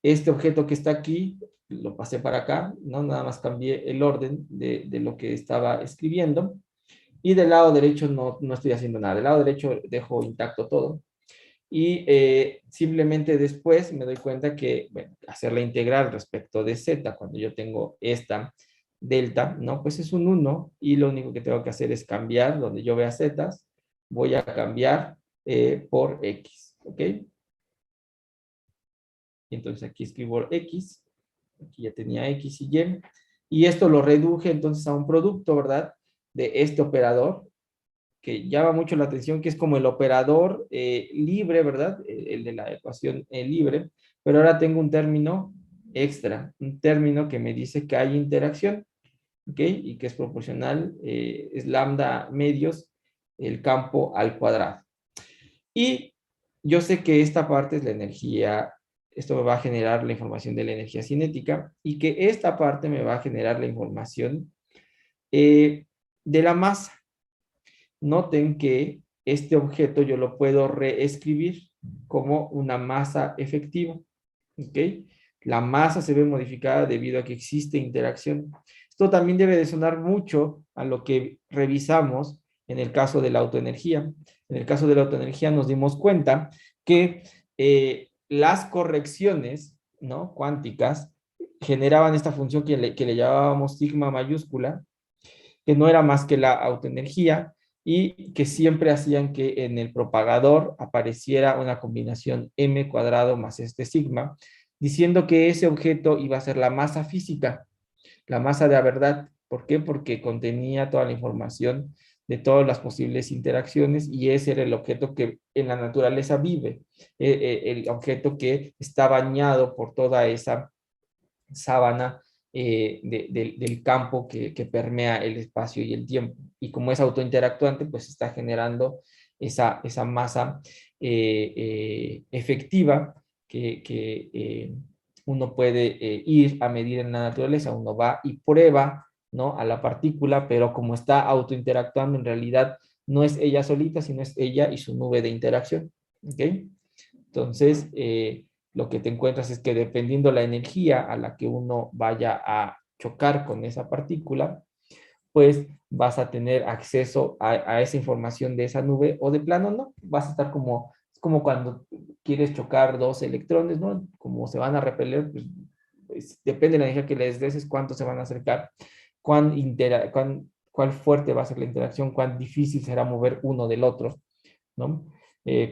Este objeto que está aquí, lo pasé para acá, ¿no? Nada más cambié el orden de lo que estaba escribiendo. Y del lado derecho no estoy haciendo nada. Del lado derecho dejo intacto todo. Y simplemente después me doy cuenta que, bueno, hacer la integral respecto de z, cuando yo tengo esta delta, ¿no? Pues es un 1 y lo único que tengo que hacer es cambiar, donde yo vea z, voy a cambiar por x, ¿ok? Entonces aquí escribo x, aquí ya tenía x y esto lo reduje entonces a un producto, ¿verdad? De este operador, que llama mucho la atención, que es como el operador libre, ¿verdad? El de la ecuación libre, pero ahora tengo un término extra, un término que me dice que hay interacción, ¿ok? Y que es proporcional, es lambda medios el campo al cuadrado. Y yo sé que esta parte es la energía, esto me va a generar la información de la energía cinética y que esta parte me va a generar la información de la masa. Noten que este objeto yo lo puedo reescribir como una masa efectiva, ¿ok? La masa se ve modificada debido a que existe interacción. Esto también debe de sonar mucho a lo que revisamos en el caso de la autoenergía. En el caso de la autoenergía nos dimos cuenta que las correcciones, ¿no?, cuánticas generaban esta función que le llamábamos sigma mayúscula, que no era más que la autoenergía y que siempre hacían que en el propagador apareciera una combinación m cuadrado más este sigma, diciendo que ese objeto iba a ser la masa física, la masa de la verdad. ¿Por qué? Porque contenía toda la información de todas las posibles interacciones y ese era el objeto que en la naturaleza vive, el objeto que está bañado por toda esa sábana del campo que permea el espacio y el tiempo. Y como es autointeractuante, pues está generando esa masa efectiva que uno puede ir a medir en la naturaleza. Uno va y prueba, ¿no?, a la partícula, pero como está autointeractuando, en realidad no es ella solita, sino es ella y su nube de interacción. ¿Ok? Entonces, lo que te encuentras es que dependiendo la energía a la que uno vaya a chocar con esa partícula, pues vas a tener acceso a esa información de esa nube o de plano no, vas a estar como, es como cuando quieres chocar dos electrones, ¿no? Como se van a repeler, pues depende de la energía que les des, es cuánto se van a acercar, cuán fuerte va a ser la interacción, cuán difícil será mover uno del otro, ¿no?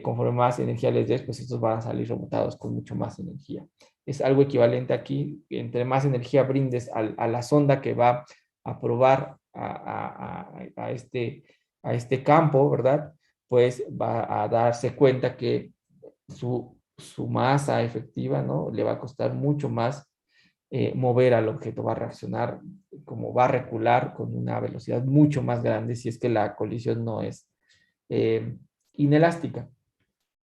Conforme más energía les des, pues estos van a salir rebotados con mucho más energía. Es algo equivalente aquí, entre más energía brindes a la sonda que va a probar a este campo, ¿verdad? Pues va a darse cuenta que su masa efectiva, ¿no?, le va a costar mucho más mover al objeto, va a reaccionar, como va a recular con una velocidad mucho más grande si es que la colisión no es inelástica.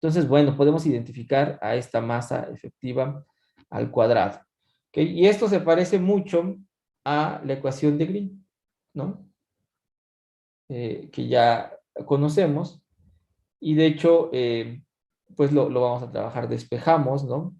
Entonces, bueno, podemos identificar a esta masa efectiva al cuadrado. ¿Okay? Y esto se parece mucho a la ecuación de Green, ¿no? Que ya conocemos. Y de hecho, pues lo vamos a trabajar, despejamos, ¿no?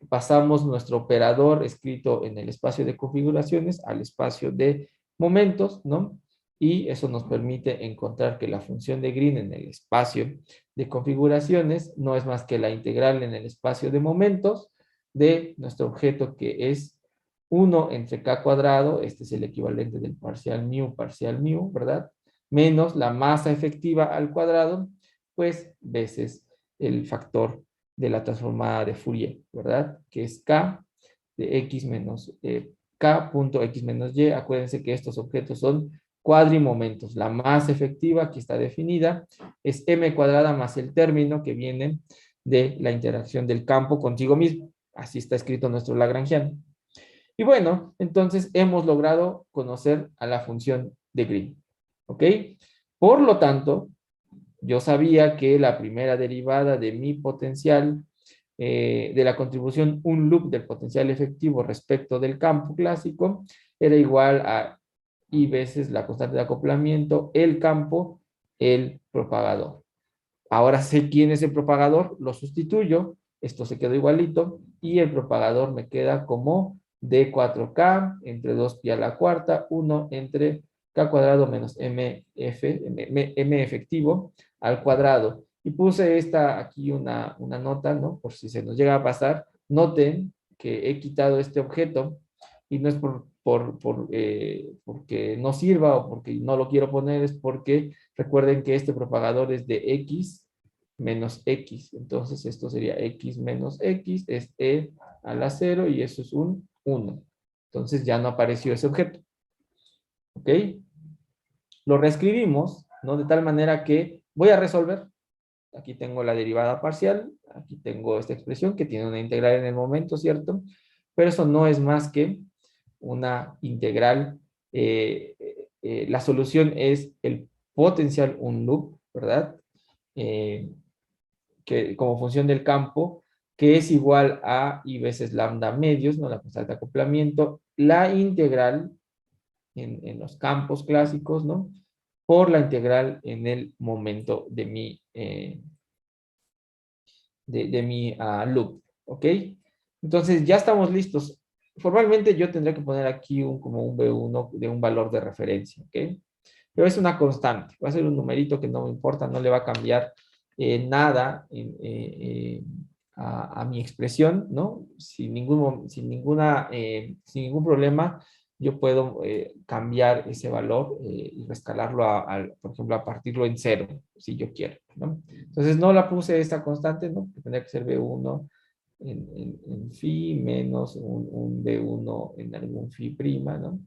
Pasamos nuestro operador escrito en el espacio de configuraciones al espacio de momentos, ¿no? Y eso nos permite encontrar que la función de Green en el espacio de configuraciones no es más que la integral en el espacio de momentos de nuestro objeto, que es 1 entre k cuadrado, este es el equivalente del parcial mu, ¿verdad? Menos la masa efectiva al cuadrado, pues veces el factor de la transformada de Fourier, ¿verdad? Que es k de x menos k punto x menos y. Acuérdense que estos objetos son cuadrimomentos. La masa efectiva que está definida es m cuadrada más el término que viene de la interacción del campo contigo mismo. Así está escrito nuestro lagrangiano. Y bueno, entonces hemos logrado conocer a la función de Green. ¿Ok? Por lo tanto, yo sabía que la primera derivada de mi potencial, de la contribución un loop del potencial efectivo respecto del campo clásico, era igual a I veces la constante de acoplamiento, el campo, el propagador. Ahora sé quién es el propagador, lo sustituyo, esto se quedó igualito, y el propagador me queda como D4K entre 2pi a la cuarta, 1 entre K cuadrado menos M efectivo al cuadrado. Y puse aquí una nota, ¿no? Por si se nos llega a pasar. Noten que he quitado este objeto y no es porque no sirva o porque no lo quiero poner, es porque recuerden que este propagador es de X menos X. Entonces esto sería X menos X, es E a la 0 y eso es un 1. Entonces ya no apareció ese objeto. ¿Ok? Lo reescribimos, ¿no? De tal manera que voy a resolver. Aquí tengo la derivada parcial, aquí tengo esta expresión que tiene una integral en el momento, ¿cierto? Pero eso no es más que una integral. La solución es el potencial un loop, ¿verdad? Que como función del campo, que es igual a I veces lambda medios, ¿no? La constante de acoplamiento, la integral en los campos clásicos, ¿no? Por la integral en el momento de mi loop, ¿ok? Entonces ya estamos listos. Formalmente yo tendría que poner aquí como un B1 de un valor de referencia, ¿ok? Pero es una constante, va a ser un numerito que no me importa, no le va a cambiar nada a mi expresión, ¿no? Sin ningún problema, yo puedo cambiar ese valor y rescalarlo, por ejemplo, a partirlo en 0, si yo quiero, ¿no? Entonces no la puse esta constante, ¿no? Que tendría que ser B1 en phi menos un B1 en algún phi prima, ¿no?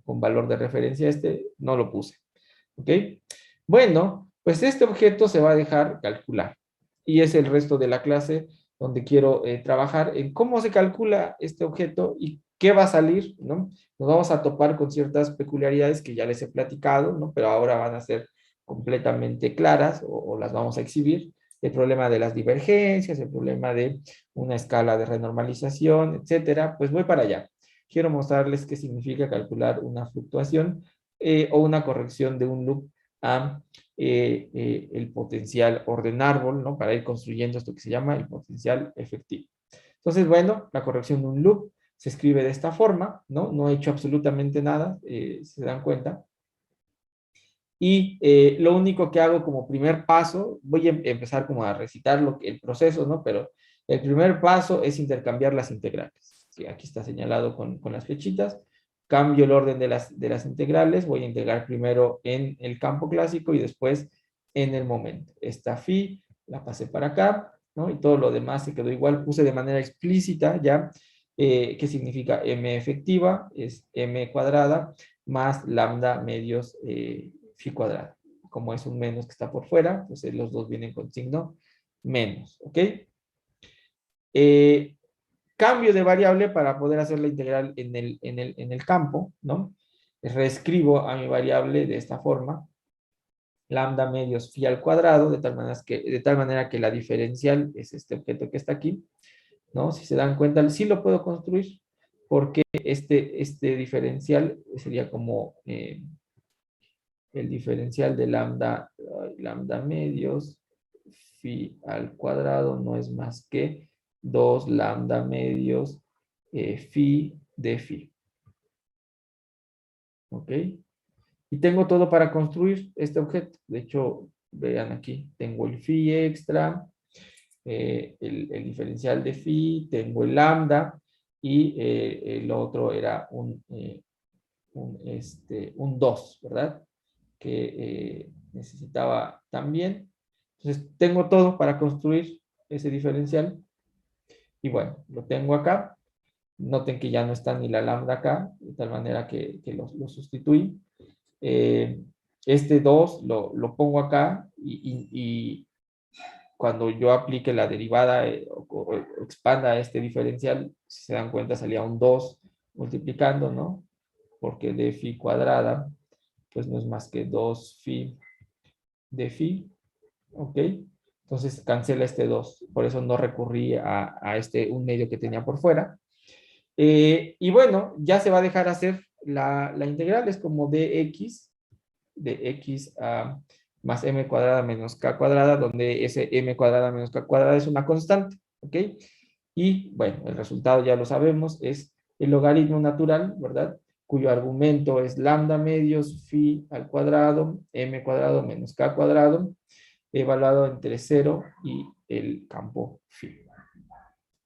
Con valor de referencia no lo puse. ¿Ok? Bueno, pues este objeto se va a dejar calcular. Y es el resto de la clase donde quiero trabajar en cómo se calcula este objeto y qué va a salir, ¿no? Nos vamos a topar con ciertas peculiaridades que ya les he platicado, ¿no? Pero ahora van a ser completamente claras o las vamos a exhibir. El problema de las divergencias, el problema de una escala de renormalización, etcétera. Pues voy para allá. Quiero mostrarles qué significa calcular una fluctuación o una corrección de un loop a el potencial orden árbol, ¿no? Para ir construyendo esto que se llama el potencial efectivo. Entonces, bueno, la corrección de un loop se escribe de esta forma, ¿no? No he hecho absolutamente nada, si se dan cuenta. Y lo único que hago como primer paso, voy a empezar como a recitar el proceso, ¿no? Pero el primer paso es intercambiar las integrales, que aquí está señalado con las flechitas. Cambio el orden de las integrales, voy a integrar primero en el campo clásico y después en el momento. Esta phi la pasé para acá, ¿no? Y todo lo demás se quedó igual, puse de manera explícita ya, ¿qué significa m efectiva? Es m cuadrada más lambda medios phi cuadrado. Como es un menos que está por fuera, pues los dos vienen con signo menos, ¿ok? Cambio de variable para poder hacer la integral en el campo, ¿no? Reescribo a mi variable de esta forma, lambda medios phi al cuadrado, de tal manera que la diferencial es este objeto que está aquí, ¿no? Si se dan cuenta, sí lo puedo construir, porque este diferencial sería como el diferencial de lambda medios phi al cuadrado no es más que 2 lambda medios phi de phi. ¿Ok? Y tengo todo para construir este objeto. De hecho, vean aquí, tengo el phi extra, el diferencial de phi, tengo el lambda y el otro era un 2, ¿verdad? Que necesitaba también. Entonces, tengo todo para construir ese diferencial. Y bueno, lo tengo acá. Noten que ya no está ni la lambda acá, de tal manera que lo sustituí. Este 2 lo pongo acá y cuando yo aplique la derivada o expanda este diferencial, si se dan cuenta salía un 2 multiplicando, ¿no? Porque de phi cuadrada, pues no es más que 2 phi de phi, ¿ok? Entonces cancela este 2, por eso no recurrí a este 1/2 que tenía por fuera. Y bueno, ya se va a dejar hacer la integral, es como dx, de x más m cuadrada menos k cuadrada, donde ese m cuadrada menos k cuadrada es una constante, ¿ok? Y bueno, el resultado ya lo sabemos, es el logaritmo natural, ¿verdad? Cuyo argumento es lambda medios phi al cuadrado, m cuadrado menos k cuadrado, evaluado entre 0 y el campo phi.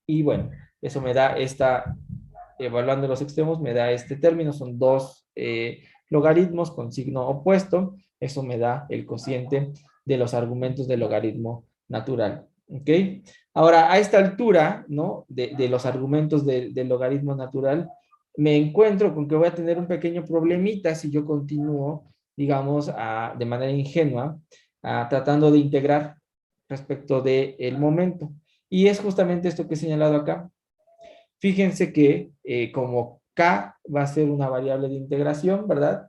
Y bueno, eso me da evaluando los extremos, me da este término, son dos logaritmos con signo opuesto, eso me da el cociente de los argumentos del logaritmo natural, ¿ok? Ahora, a esta altura, ¿no? De los argumentos del logaritmo natural, me encuentro con que voy a tener un pequeño problemita si yo continúo, digamos, de manera ingenua, tratando de integrar respecto del momento. Y es justamente esto que he señalado acá. Fíjense que como k va a ser una variable de integración, ¿verdad?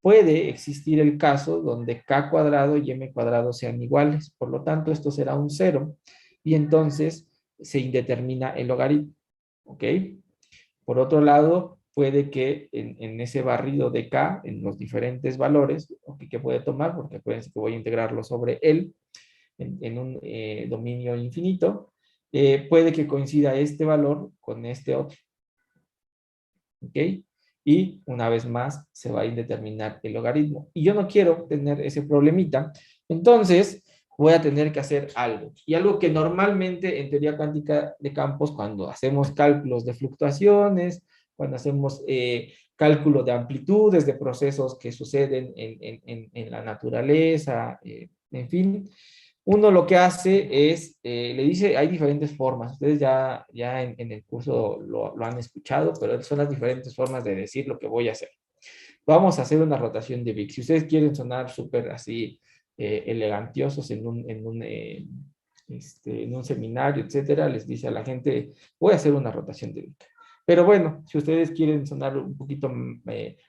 Puede existir el caso donde k cuadrado y m cuadrado sean iguales. Por lo tanto, esto será un 0. Y entonces se indetermina el logaritmo. ¿Ok? Por otro lado, puede que en ese barrido de k, en los diferentes valores que puede tomar, porque acuérdense que voy a integrarlo sobre él, en un dominio infinito, puede que coincida este valor con este otro. ¿Ok? Y una vez más se va a indeterminar el logaritmo. Y yo no quiero tener ese problemita. Entonces voy a tener que hacer algo. Y algo que normalmente en teoría cuántica de campos, cuando hacemos cálculos de fluctuaciones, cuando hacemos cálculo de amplitudes de procesos que suceden en la naturaleza, en fin, uno lo que hace es, le dice, hay diferentes formas, ustedes ya en el curso lo han escuchado, pero son las diferentes formas de decir lo que voy a hacer. Vamos a hacer una rotación de Vic. Si ustedes quieren sonar súper así elegantiosos en un seminario, etcétera, les dice a la gente, voy a hacer una rotación de Vic. Pero bueno, si ustedes quieren sonar un poquito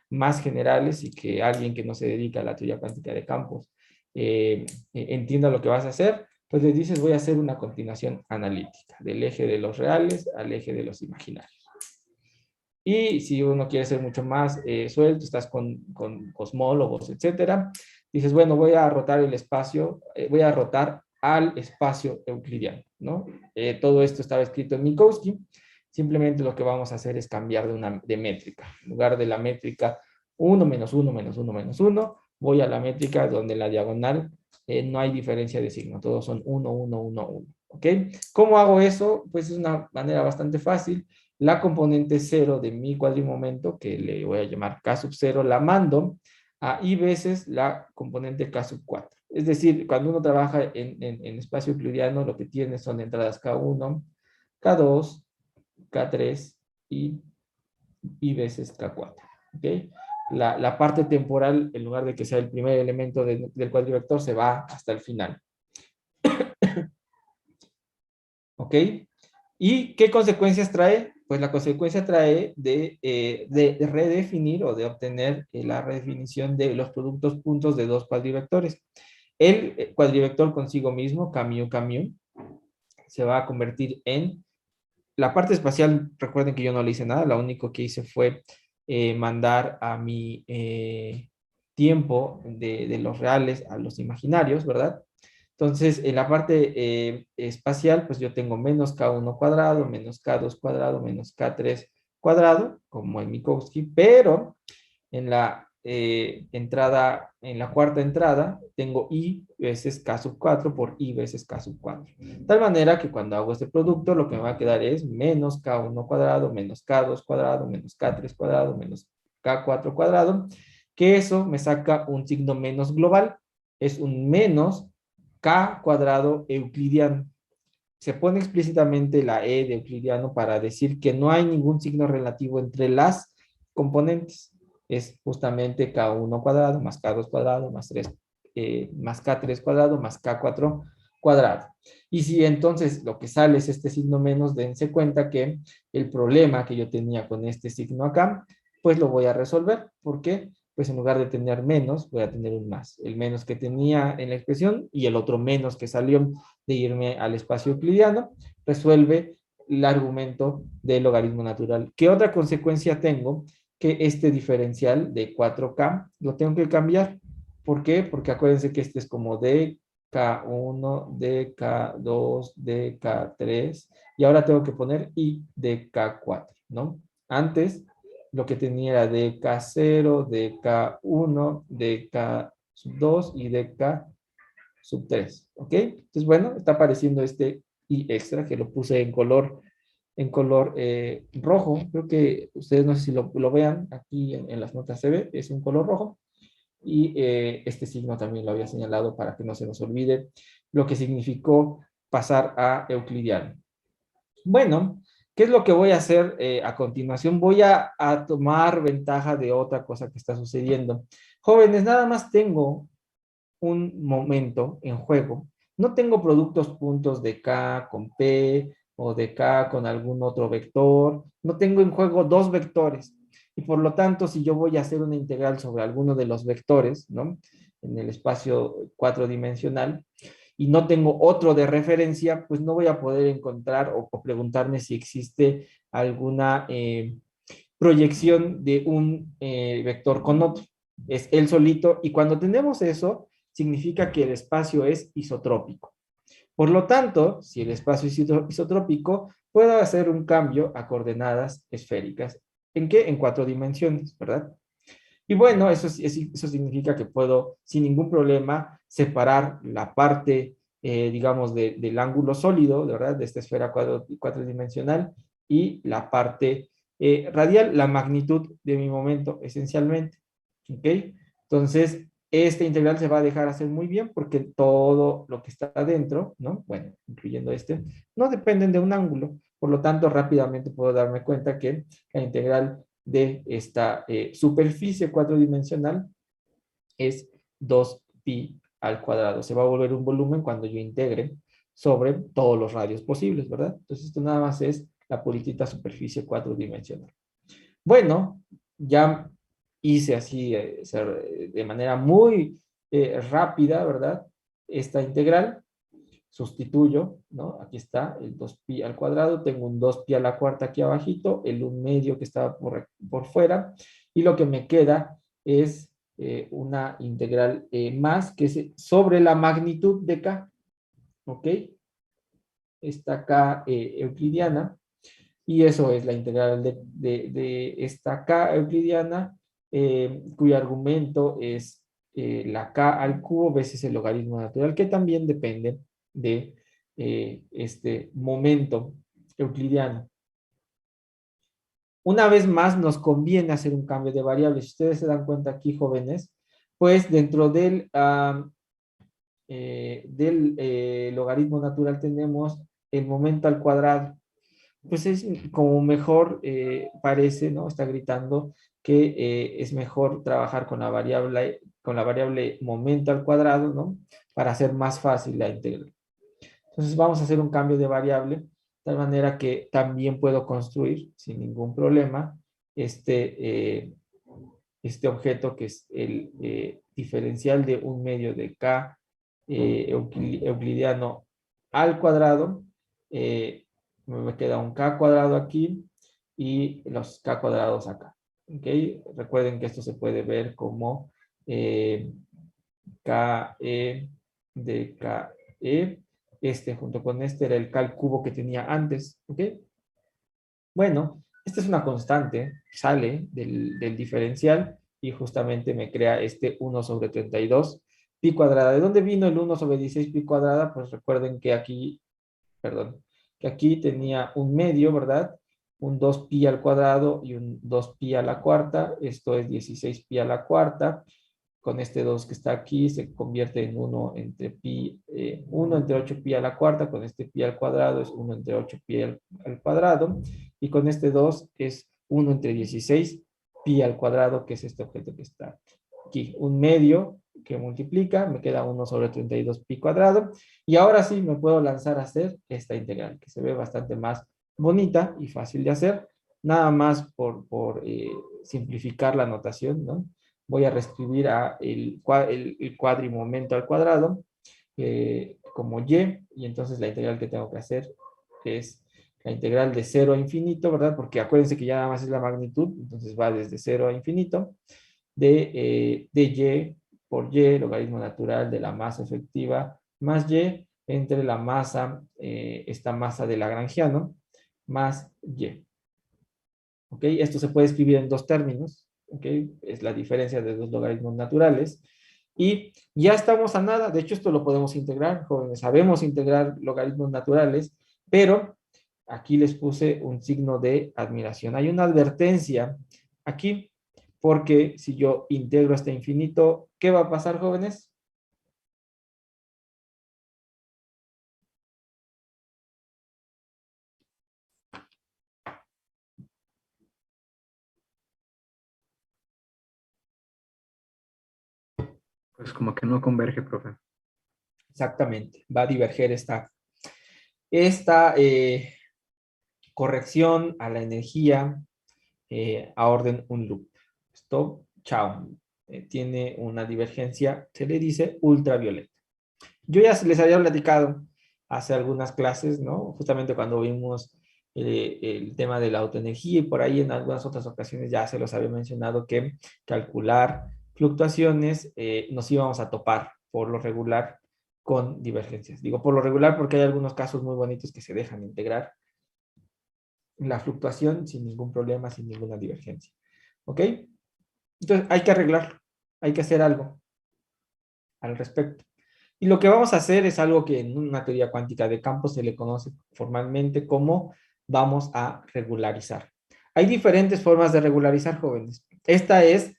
más generales y que alguien que no se dedica a la teoría cuántica de campos entienda lo que vas a hacer, pues les dices, voy a hacer una continuación analítica del eje de los reales al eje de los imaginarios. Y si uno quiere ser mucho más suelto, estás con cosmólogos, etcétera, dices, bueno, voy a rotar el espacio, voy a rotar al espacio euclidiano, ¿no? Todo esto estaba escrito en Minkowski, simplemente lo que vamos a hacer es cambiar de métrica. En lugar de la métrica 1 menos 1 menos 1 menos 1, voy a la métrica donde en la diagonal no hay diferencia de signo, todos son 1, 1, 1, 1, ¿ok? ¿Cómo hago eso? Pues es una manera bastante fácil. La componente 0 de mi cuadrimomento, que le voy a llamar K sub 0, la mando a I veces la componente K sub 4. Es decir, cuando uno trabaja en espacio euclidiano, lo que tiene son entradas K1, K2, K3 y I veces K4. ¿Okay? La parte temporal, en lugar de que sea el primer elemento del cuadrivector, se va hasta el final. ¿Ok? ¿Y qué consecuencias trae? Pues la consecuencia trae de redefinir o de obtener la redefinición de los productos puntos de dos cuadrivectores. El cuadrivector consigo mismo, Camus, se va a convertir en la parte espacial. Recuerden que yo no le hice nada, lo único que hice fue mandar a mi tiempo de los reales a los imaginarios, ¿verdad? Entonces, en la parte espacial, pues yo tengo menos K1 cuadrado, menos K2 cuadrado, menos K3 cuadrado, como en Minkowski, pero en la en la cuarta entrada, tengo I veces K sub 4 por I veces K sub 4. De tal manera que cuando hago este producto, lo que me va a quedar es menos K1 cuadrado, menos K2 cuadrado, menos K3 cuadrado, menos K4 cuadrado, que eso me saca un signo menos global, es un menos K cuadrado euclidiano. Se pone explícitamente la E de euclidiano para decir que no hay ningún signo relativo entre las componentes. Es justamente K1 cuadrado más K2 cuadrado más 3, más K3 cuadrado más K4 cuadrado. Y si entonces lo que sale es este signo menos, dense cuenta que el problema que yo tenía con este signo acá, pues lo voy a resolver. ¿Por qué? Pues en lugar de tener menos, voy a tener un más. El menos que tenía en la expresión y el otro menos que salió de irme al espacio euclidiano, resuelve el argumento del logaritmo natural. ¿Qué otra consecuencia tengo? Que este diferencial de 4K lo tengo que cambiar. ¿Por qué? Porque acuérdense que este es como dk1, dk2, dk3, y ahora tengo que poner i dk4, ¿no? Antes lo que tenía era dk0, dk1, dk2 y dk3, ¿ok? Entonces, bueno, está apareciendo este i extra que lo puse en color rojo. Creo que ustedes no sé si lo vean, aquí en las notas se ve, es un color rojo. Y este signo también lo había señalado para que no se nos olvide lo que significó pasar a euclidiano. Bueno, ¿qué es lo que voy a hacer a continuación? Voy a tomar ventaja de otra cosa que está sucediendo. Jóvenes, nada más tengo un momento en juego. No tengo productos puntos de K con P o de K con algún otro vector. No tengo en juego dos vectores. Y por lo tanto, si yo voy a hacer una integral sobre alguno de los vectores, ¿no? En el espacio cuatridimensional, y no tengo otro de referencia, pues no voy a poder encontrar o preguntarme si existe alguna proyección de un vector con otro. Es él solito, y cuando tenemos eso, significa que el espacio es isotrópico. Por lo tanto, si el espacio es isotrópico, puedo hacer un cambio a coordenadas esféricas. ¿En qué? En 4 dimensiones, ¿verdad? Y bueno, eso significa que puedo, sin ningún problema, separar la parte, digamos, del ángulo sólido, ¿verdad? De esta esfera cuatridimensional, y la parte radial, la magnitud de mi momento, esencialmente. ¿Ok? Entonces, esta integral se va a dejar hacer muy bien porque todo lo que está adentro, ¿no? Bueno, incluyendo este, no dependen de un ángulo. Por lo tanto, rápidamente puedo darme cuenta que la integral de esta superficie cuatridimensional es 2pi al cuadrado. Se va a volver un volumen cuando yo integre sobre todos los radios posibles, ¿verdad? Entonces, esto nada más es la puritita superficie cuatridimensional. Bueno, ya hice así de manera muy rápida, ¿verdad? Esta integral, sustituyo, ¿no? Aquí está el 2pi al cuadrado, tengo un 2pi a la cuarta aquí abajito, el 1/2 que estaba por fuera, y lo que me queda es una integral más, que es sobre la magnitud de k, ¿ok? Esta k euclidiana, y eso es la integral de esta k euclidiana, cuyo argumento es la k al cubo veces el logaritmo natural, que también depende de este momento euclidiano. Una vez más, nos conviene hacer un cambio de variables. Si ustedes se dan cuenta aquí, jóvenes, pues dentro del logaritmo natural tenemos el momento al cuadrado. Pues es como mejor parece, ¿no? Está gritando que es mejor trabajar con la variable momento al cuadrado, ¿no? Para hacer más fácil la integral. Entonces vamos a hacer un cambio de variable, de tal manera que también puedo construir sin ningún problema este objeto que es el diferencial de 1/2 de k euclidiano al cuadrado. Me queda un k cuadrado aquí y los k cuadrados acá. ¿Okay? Recuerden que esto se puede ver como KE de KE. Este junto con este era el k al cubo que tenía antes. ¿Ok? Bueno, esta es una constante, sale del diferencial y justamente me crea este 1 sobre 32 pi cuadrada. ¿De dónde vino el 1 sobre 16 pi cuadrada? Pues recuerden que aquí, perdón, que aquí tenía 1/2, ¿verdad? Un 2pi al cuadrado y un 2pi a la cuarta. Esto es 16 pi a la cuarta. Con este 2 que está aquí se convierte en 1 entre pi, 1 entre 8 pi a la cuarta. Con este pi al cuadrado es 1 entre 8 pi al cuadrado. Y con este 2 es 1 entre 16 pi al cuadrado, que es este objeto que está aquí. 1/2 que multiplica, me queda 1 sobre 32 pi cuadrado, y ahora sí me puedo lanzar a hacer esta integral, que se ve bastante más bonita y fácil de hacer, nada más por simplificar la notación, ¿no? Voy a reescribir el cuadrimomento al cuadrado como y entonces la integral que tengo que hacer es la integral de 0 a infinito, ¿verdad? Porque acuérdense que ya nada más es la magnitud, entonces va desde 0 a infinito, de y por y, logaritmo natural de la masa efectiva, más y entre la masa, esta masa de Lagrangiano, más y. ¿Ok? Esto se puede escribir en dos términos, ¿ok? Es la diferencia de dos logaritmos naturales. Y ya estamos a nada, de hecho esto lo podemos integrar, jóvenes, sabemos integrar logaritmos naturales, pero aquí les puse un signo de admiración. Hay una advertencia aquí, porque si yo integro hasta infinito, ¿qué va a pasar, jóvenes? Pues como que no converge, profe. Exactamente, va a diverger esta corrección a la energía a orden un loop. Esto, chao, tiene una divergencia, se le dice ultravioleta. Yo ya les había platicado hace algunas clases, ¿no? Justamente cuando vimos el tema de la autoenergía y por ahí en algunas otras ocasiones ya se los había mencionado que calcular fluctuaciones nos íbamos a topar por lo regular con divergencias. Digo por lo regular porque hay algunos casos muy bonitos que se dejan integrar la fluctuación sin ningún problema, sin ninguna divergencia. ¿Ok? Entonces hay que arreglarlo, hay que hacer algo al respecto. Y lo que vamos a hacer es algo que en una teoría cuántica de campos se le conoce formalmente como vamos a regularizar. Hay diferentes formas de regularizar, jóvenes. Esta es,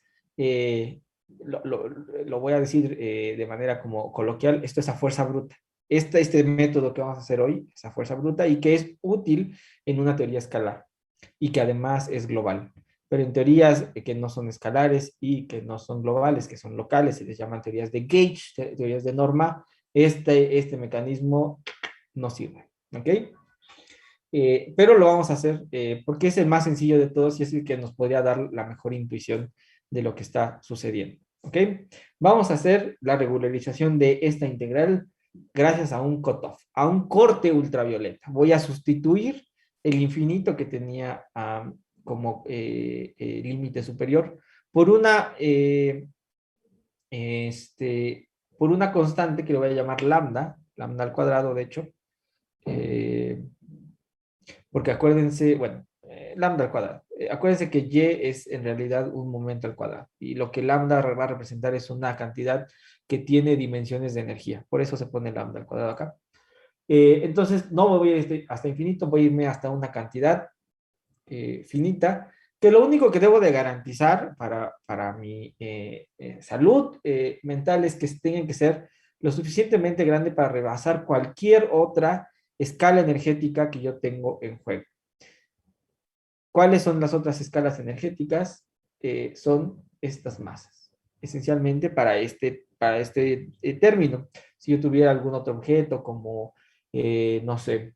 lo voy a decir de manera como coloquial, esto es a fuerza bruta. Este método que vamos a hacer hoy es a fuerza bruta y que es útil en una teoría escalar y que además es global. Pero en teorías que no son escalares y que no son globales, que son locales, se les llaman teorías de gauge, teorías de norma, este mecanismo no sirve. ¿Ok? Pero lo vamos a hacer porque es el más sencillo de todos y es el que nos podría dar la mejor intuición de lo que está sucediendo. ¿Ok? Vamos a hacer la regularización de esta integral gracias a un cutoff, a un corte ultravioleta. Voy a sustituir el infinito que tenía como límite superior por este, por una constante que le voy a llamar lambda, lambda al cuadrado, de hecho, porque acuérdense, bueno, lambda al cuadrado. Acuérdense que y es en realidad un momento al cuadrado y lo que lambda va a representar es una cantidad que tiene dimensiones de energía. Por eso se pone lambda al cuadrado acá. Entonces, no voy a ir hasta infinito, voy a irme hasta una cantidad finita, que lo único que debo de garantizar para mi salud mental es que tengan que ser lo suficientemente grande para rebasar cualquier otra escala energética que yo tengo en juego. ¿Cuáles son las otras escalas energéticas? Son estas masas, esencialmente para este término. Si yo tuviera algún otro objeto como, no sé,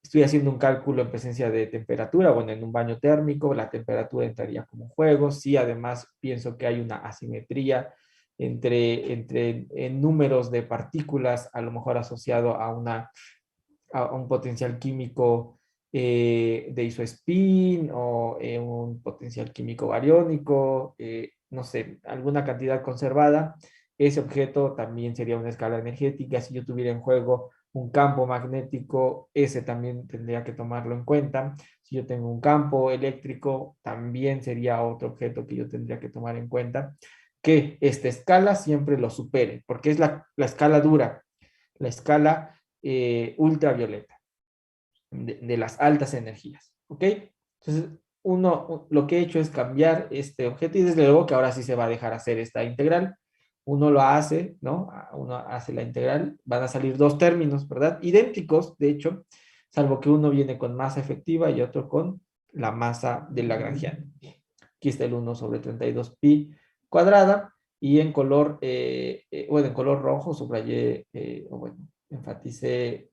estoy haciendo un cálculo en presencia de temperatura, bueno, en un baño térmico, la temperatura entraría como un juego. Si además pienso que hay una asimetría entre números de partículas, a lo mejor asociado a un potencial químico de isospin o un potencial químico bariónico, no sé, alguna cantidad conservada, ese objeto también sería una escala energética. Si yo tuviera en juego un campo magnético, ese también tendría que tomarlo en cuenta. Si yo tengo un campo eléctrico, también sería otro objeto que yo tendría que tomar en cuenta. Que esta escala siempre lo supere, porque es la escala dura, la escala ultravioleta de las altas energías. ¿Ok? Entonces, lo que he hecho es cambiar este objeto y desde luego que ahora sí se va a dejar hacer esta integral. Uno lo hace, ¿no? Uno hace la integral, van a salir dos términos, ¿verdad? Idénticos, de hecho, salvo que uno viene con masa efectiva y otro con la masa de Lagrangiano. Aquí está el 1 sobre 32 pi cuadrada y en color, bueno, en color rojo subrayé, o bueno, enfaticé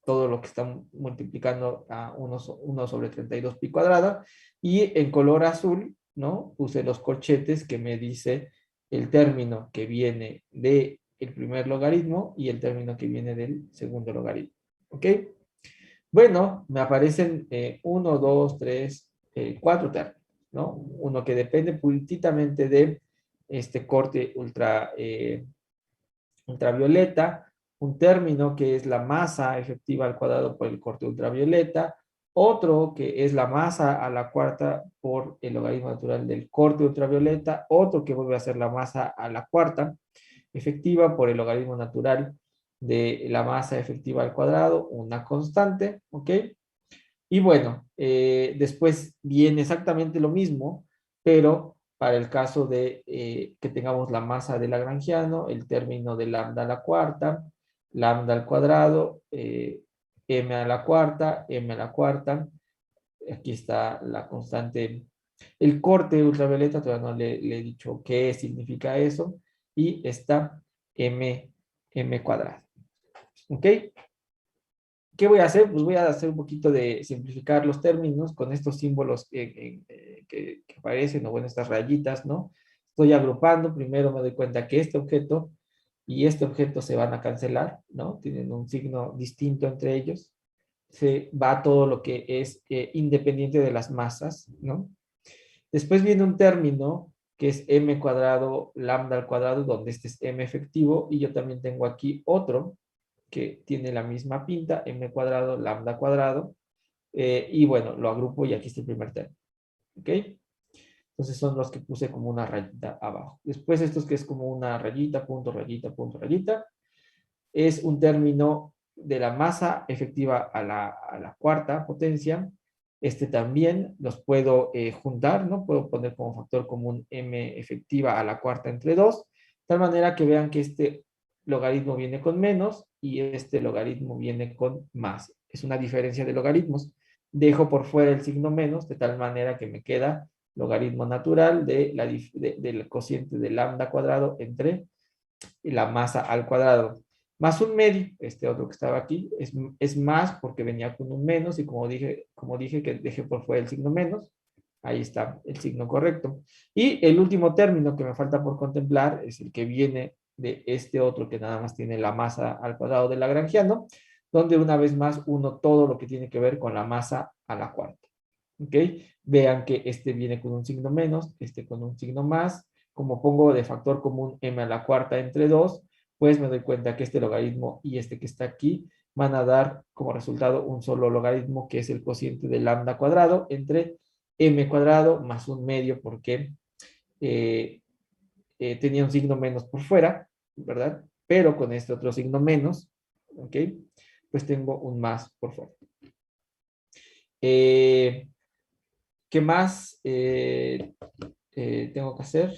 todo lo que está multiplicando a 1 sobre 32 pi cuadrada, y en color azul, ¿no? Puse los corchetes que me dice el término que viene del primer logaritmo y el término que viene del segundo logaritmo, ¿ok? Bueno, me aparecen 1, 2, 3, 4 términos, ¿no? Uno que depende pulitamente de este corte ultravioleta, un término que es la masa efectiva al cuadrado por el corte ultravioleta, otro que es la masa a la cuarta por el logaritmo natural del corte ultravioleta, otro que vuelve a ser la masa a la cuarta efectiva por el logaritmo natural de la masa efectiva al cuadrado, una constante, ¿ok? Y bueno, después viene exactamente lo mismo, pero para el caso de que tengamos la masa de lagrangiano, el término de lambda a la cuarta, lambda al cuadrado, m a la cuarta, m a la cuarta. Aquí está la constante. El corte ultravioleta, todavía no le he dicho qué significa eso. Y está m cuadrado. ¿Ok? ¿Qué voy a hacer? Pues voy a hacer un poquito de simplificar los términos con estos símbolos que aparecen, o bueno, estas rayitas, ¿no? Estoy agrupando, primero me doy cuenta que este objeto y este objeto se van a cancelar, ¿no? Tienen un signo distinto entre ellos. Se va todo lo que es independiente de las masas, ¿no? Después viene un término que es m cuadrado lambda al cuadrado, donde este es m efectivo, y yo también tengo aquí otro que tiene la misma pinta, m cuadrado, lambda cuadrado, y bueno, lo agrupo y aquí está el primer término, ¿ok? Entonces son los que puse como una rayita abajo. Después estos que es como una rayita, punto, rayita, es un término de la masa efectiva a la cuarta potencia. Este también los puedo juntar, ¿no? Puedo poner como factor común m efectiva a la cuarta entre 2, de tal manera que vean que este logaritmo viene con menos y este logaritmo viene con más. Es una diferencia de logaritmos. Dejo por fuera el signo menos, de tal manera que me queda logaritmo natural del cociente de lambda cuadrado entre la masa al cuadrado. Más un medio, este otro que estaba aquí, es más porque venía con un menos, y como dije que dejé por fuera el signo menos, ahí está el signo correcto. Y el último término que me falta por contemplar es el que viene de este otro que nada más tiene la masa al cuadrado de lagrangiano, donde una vez más uno todo lo que tiene que ver con la masa a la cuarta. ¿Ok? Vean que este viene con un signo menos, este con un signo más. Como pongo de factor común m a la cuarta entre 2, pues me doy cuenta que este logaritmo y este que está aquí van a dar como resultado un solo logaritmo, que es el cociente de lambda cuadrado entre m cuadrado más un medio, porque eh, tenía un signo menos por fuera, ¿verdad? Pero con este otro signo menos, ¿ok? Pues tengo un más por fuera. ¿Qué más tengo que hacer?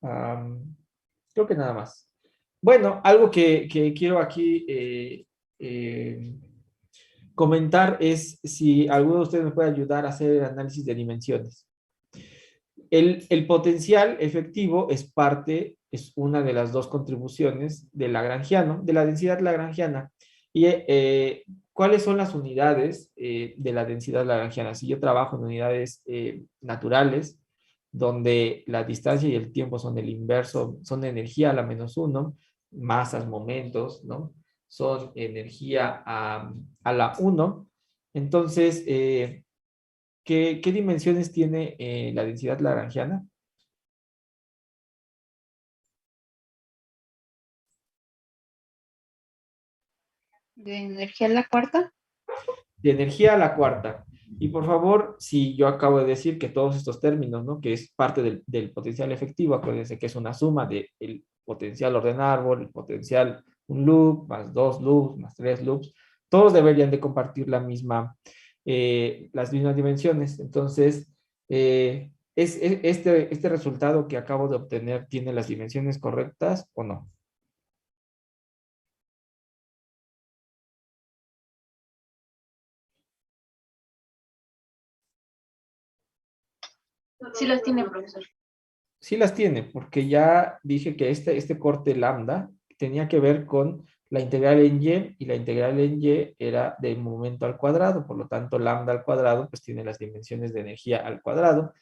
Creo que nada más. Bueno, algo que quiero aquí comentar es si alguno de ustedes me puede ayudar a hacer el análisis de dimensiones. El potencial efectivo es una de las dos contribuciones del lagrangiano, de la densidad lagrangiana. Y ¿cuáles son las unidades de la densidad lagrangiana? Si yo trabajo en unidades naturales, donde la distancia y el tiempo son el inverso, son energía a la -1, masas, momentos, ¿no? Son energía a la 1. Entonces, ¿qué dimensiones tiene la densidad lagrangiana? ¿De energía a la cuarta? De energía a la cuarta. Y por favor, si yo acabo de decir que todos estos términos, ¿no? Que es parte del potencial efectivo, acuérdense que es una suma del potencial orden árbol, el potencial un loop, más 2 loops, más 3 loops, todos deberían de compartir las mismas dimensiones. Entonces, este resultado que acabo de obtener tiene las dimensiones correctas o no? Sí las tiene, profesor. Sí las tiene, porque ya dije que este corte lambda tenía que ver con la integral en y, y la integral en y era de momento al cuadrado, por lo tanto lambda al cuadrado pues tiene las dimensiones de energía al cuadrado.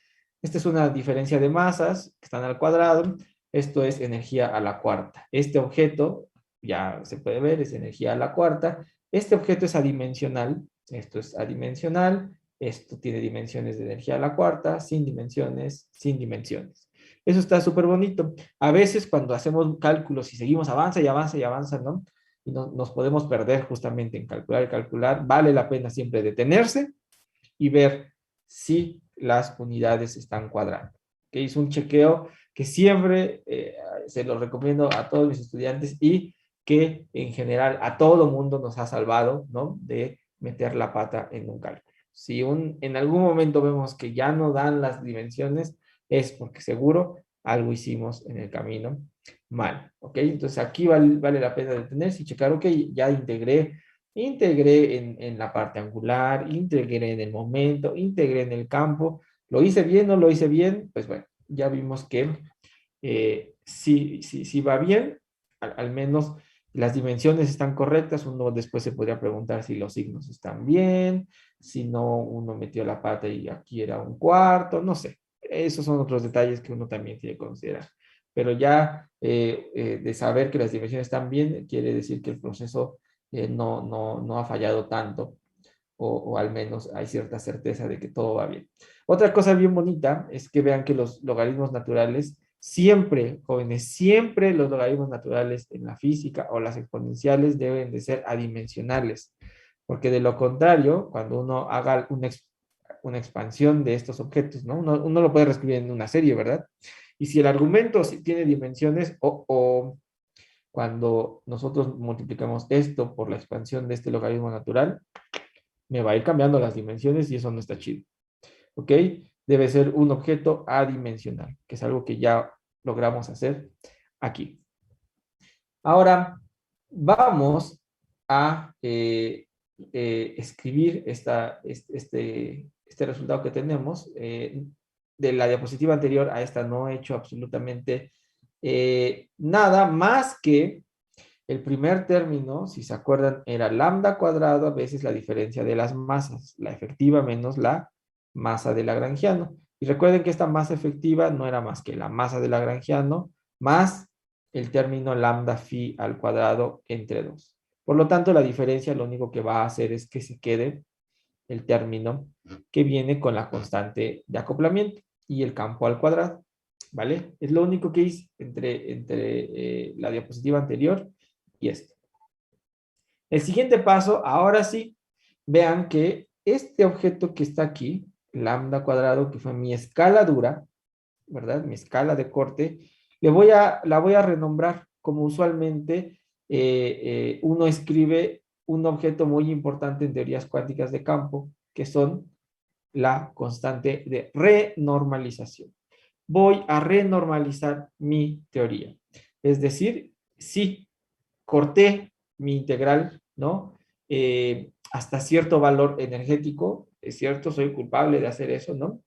Esta es una diferencia de masas que están al cuadrado, esto es energía a la cuarta. Este objeto, ya se puede ver, es energía a la cuarta. Este objeto es adimensional, esto es adimensional, esto tiene dimensiones de energía a la cuarta, sin dimensiones, sin dimensiones. Eso está súper bonito. A veces cuando hacemos cálculos y seguimos avanza y avanza y avanza, ¿no? Y nos podemos perder justamente en calcular y calcular. Vale la pena siempre detenerse y ver si las unidades están cuadrando. Que es un chequeo que siempre se lo recomiendo a todos mis estudiantes y que en general a todo mundo nos ha salvado, ¿no? De meter la pata en un cálculo. Si en algún momento vemos que ya no dan las dimensiones, es porque seguro algo hicimos en el camino mal, ¿ok? Entonces aquí vale la pena detenerse y checar, ok, ya integré en la parte angular, integré en el momento, integré en el campo, lo hice bien, no lo hice bien, pues bueno, ya vimos que sí va bien, al menos las dimensiones están correctas, uno después se podría preguntar si los signos están bien, si no uno metió la pata y aquí era un cuarto, no sé, esos son otros detalles que uno también tiene que considerar. Pero ya de saber que las dimensiones están bien, quiere decir que el proceso no ha fallado tanto, o al menos hay cierta certeza de que todo va bien. Otra cosa bien bonita es que vean que los logaritmos naturales, siempre, jóvenes, siempre los logaritmos naturales en la física o las exponenciales deben de ser adimensionales, porque de lo contrario, cuando uno haga una expansión de estos objetos, ¿no? Uno lo puede reescribir en una serie, ¿verdad? Y si el argumento tiene dimensiones o cuando nosotros multiplicamos esto por la expansión de este logaritmo natural, me va a ir cambiando las dimensiones y eso no está chido. ¿Ok? Debe ser un objeto adimensional, que es algo que ya logramos hacer aquí. Ahora, vamos a escribir este resultado que tenemos. De la diapositiva anterior a esta no he hecho absolutamente nada más que el primer término, si se acuerdan, era lambda cuadrado, a veces la diferencia de las masas, la efectiva menos la masa de lagrangiano. Y recuerden que esta masa efectiva no era más que la masa de lagrangiano más el término lambda phi al cuadrado entre 2. Por lo tanto, la diferencia lo único que va a hacer es que se quede el término que viene con la constante de acoplamiento y el campo al cuadrado. ¿Vale? Es lo único que hice entre la diapositiva anterior y esto. El siguiente paso, ahora sí, vean que este objeto que está aquí, lambda cuadrado, que fue mi escala dura, ¿verdad? Mi escala de corte, la voy a renombrar como usualmente uno escribe un objeto muy importante en teorías cuánticas de campo, que son la constante de renormalización. Voy a renormalizar mi teoría. Es decir, si corté mi integral, ¿no? Hasta cierto valor energético, es cierto, soy culpable de hacer eso, ¿no?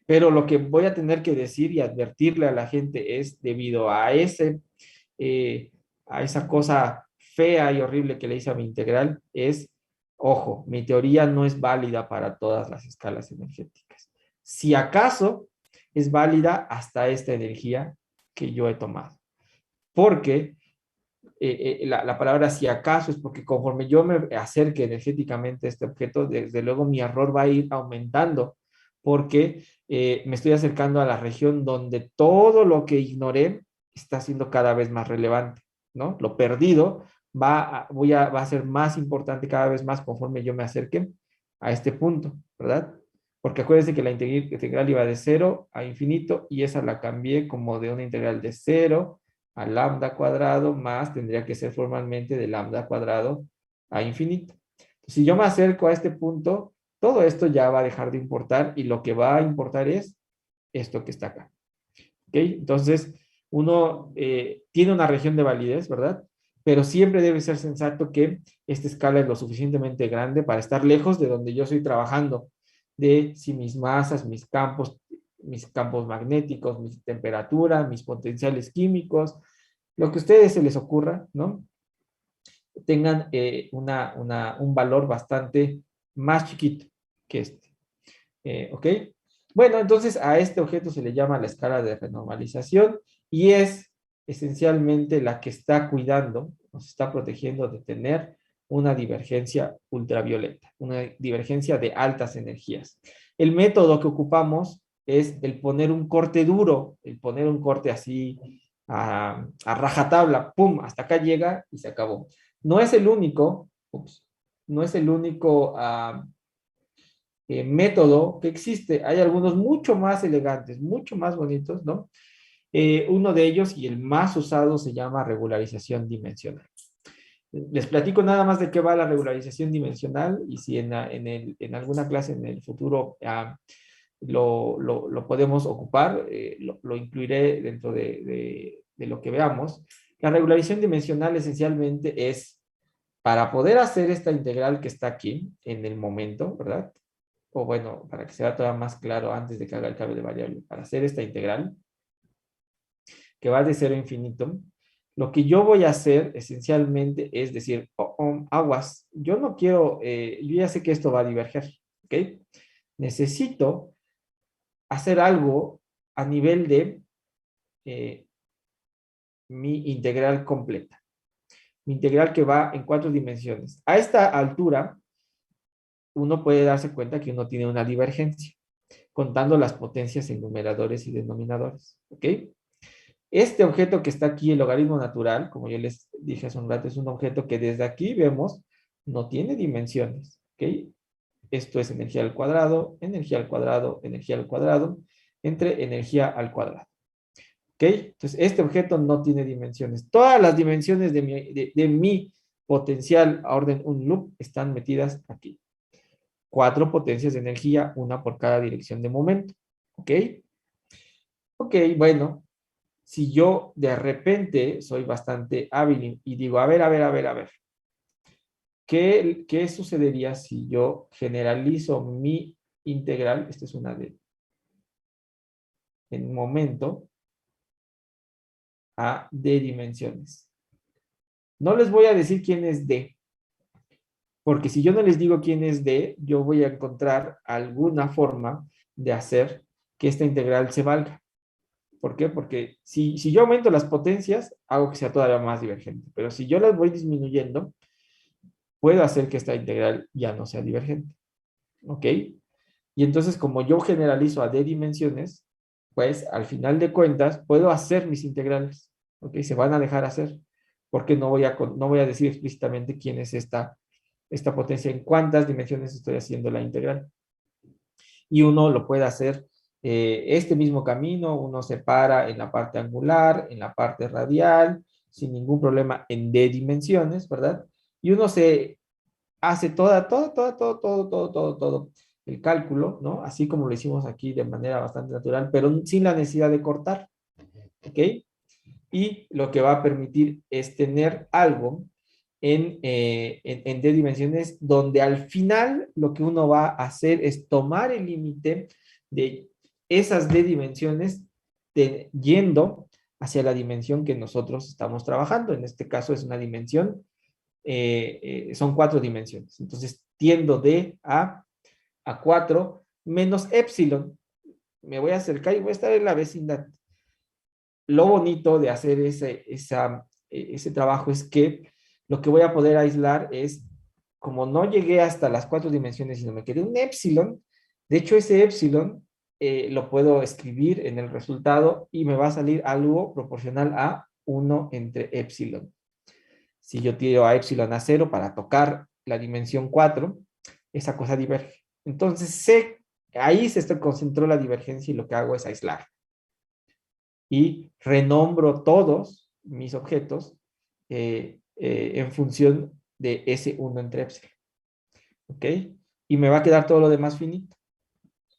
Pero lo que voy a tener que decir y advertirle a la gente es, debido a esa cosa fea y horrible que le hice a mi integral, es, ojo, mi teoría no es válida para todas las escalas energéticas. Si acaso es válida hasta esta energía que yo he tomado. Porque la palabra si acaso es porque conforme yo me acerque energéticamente a este objeto, desde luego mi error va a ir aumentando porque me estoy acercando a la región donde todo lo que ignoré está siendo cada vez más relevante, ¿no? Lo perdido va a ser más importante cada vez más conforme yo me acerque a este punto, ¿verdad? Porque acuérdense que la integral iba de 0 a infinito y esa la cambié como de una integral de 0 a lambda cuadrado más tendría que ser formalmente de lambda cuadrado a infinito. Si yo me acerco a este punto, todo esto ya va a dejar de importar y lo que va a importar es esto que está acá. ¿Ok? Entonces, uno tiene una región de validez, ¿verdad? Pero siempre debe ser sensato que esta escala es lo suficientemente grande para estar lejos de donde yo estoy trabajando, de si mis masas, mis campos mis campos magnéticos, mi temperatura, mis potenciales químicos, lo que a ustedes se les ocurra, ¿no? Tengan un valor bastante más chiquito que este. ¿Ok? Bueno, entonces a este objeto se le llama la escala de renormalización y es esencialmente la que está cuidando, nos está protegiendo de tener una divergencia ultravioleta, una divergencia de altas energías. El método que ocupamos es el poner un corte duro, el poner un corte así a rajatabla, pum, hasta acá llega y se acabó. No es el único, no es el único método que existe. Hay algunos mucho más elegantes, mucho más bonitos, ¿no? Uno de ellos y el más usado se llama regularización dimensional. Les platico nada más de qué va la regularización dimensional y si en alguna clase en el futuro lo podemos ocupar, lo incluiré dentro de lo que veamos. La regularización dimensional esencialmente es para poder hacer esta integral que está aquí en el momento, ¿verdad? O bueno, para que sea todavía más claro antes de que haga el cambio de variable, para hacer esta integral, que va de 0 a infinito, lo que yo voy a hacer esencialmente es decir, aguas, yo no quiero, yo ya sé que esto va a diverger, ¿ok? Necesito hacer algo a nivel de mi integral completa. Mi integral que va en 4 dimensiones. A esta altura, uno puede darse cuenta que uno tiene una divergencia, contando las potencias en numeradores y denominadores, ¿ok? Este objeto que está aquí, el logaritmo natural, como yo les dije hace un rato, es un objeto que desde aquí vemos no tiene dimensiones, ¿ok? Esto es energía al cuadrado, energía al cuadrado, energía al cuadrado, entre energía al cuadrado. ¿Ok? Entonces, este objeto no tiene dimensiones. Todas las dimensiones de mi potencial a orden un loop están metidas aquí. 4 potencias de energía, una por cada dirección de momento. ¿Ok? Ok, bueno, si yo de repente soy bastante hábil y digo, a ver, ¿qué sucedería si yo generalizo mi integral? Esta es una en momento a d dimensiones. No les voy a decir quién es d, porque si yo no les digo quién es d, yo voy a encontrar alguna forma de hacer que esta integral se valga. ¿Por qué? Porque si yo aumento las potencias, hago que sea todavía más divergente. Pero si yo las voy disminuyendo, puedo hacer que esta integral ya no sea divergente. ¿Ok? Y entonces, como yo generalizo a d dimensiones, pues al final de cuentas, puedo hacer mis integrales. ¿Ok? Se van a dejar hacer. Porque no voy a decir explícitamente quién es esta potencia, en cuántas dimensiones estoy haciendo la integral. Y uno lo puede hacer este mismo camino, uno se para en la parte angular, en la parte radial, sin ningún problema en d dimensiones, ¿verdad? Y uno se hace todo el cálculo, ¿no? Así como lo hicimos aquí de manera bastante natural, pero sin la necesidad de cortar, ¿ok? Y lo que va a permitir es tener algo en d dimensiones donde al final lo que uno va a hacer es tomar el límite de esas d dimensiones yendo hacia la dimensión que nosotros estamos trabajando. En este caso es una dimensión, son 4 dimensiones. Entonces tiendo de a 4 menos epsilon. Me voy a acercar y voy a estar en la vecindad. Lo bonito de hacer ese trabajo es que lo que voy a poder aislar es, como no llegué hasta las 4 dimensiones, sino me quedé un epsilon, de hecho ese epsilon lo puedo escribir en el resultado y me va a salir algo proporcional a 1 entre epsilon. Si yo tiro a epsilon a 0 para tocar la dimensión 4, esa cosa diverge. Entonces ahí se concentró la divergencia y lo que hago es aislar y renombro todos mis objetos en función de ese 1 entre epsilon. ¿Ok? Y me va a quedar todo lo demás finito.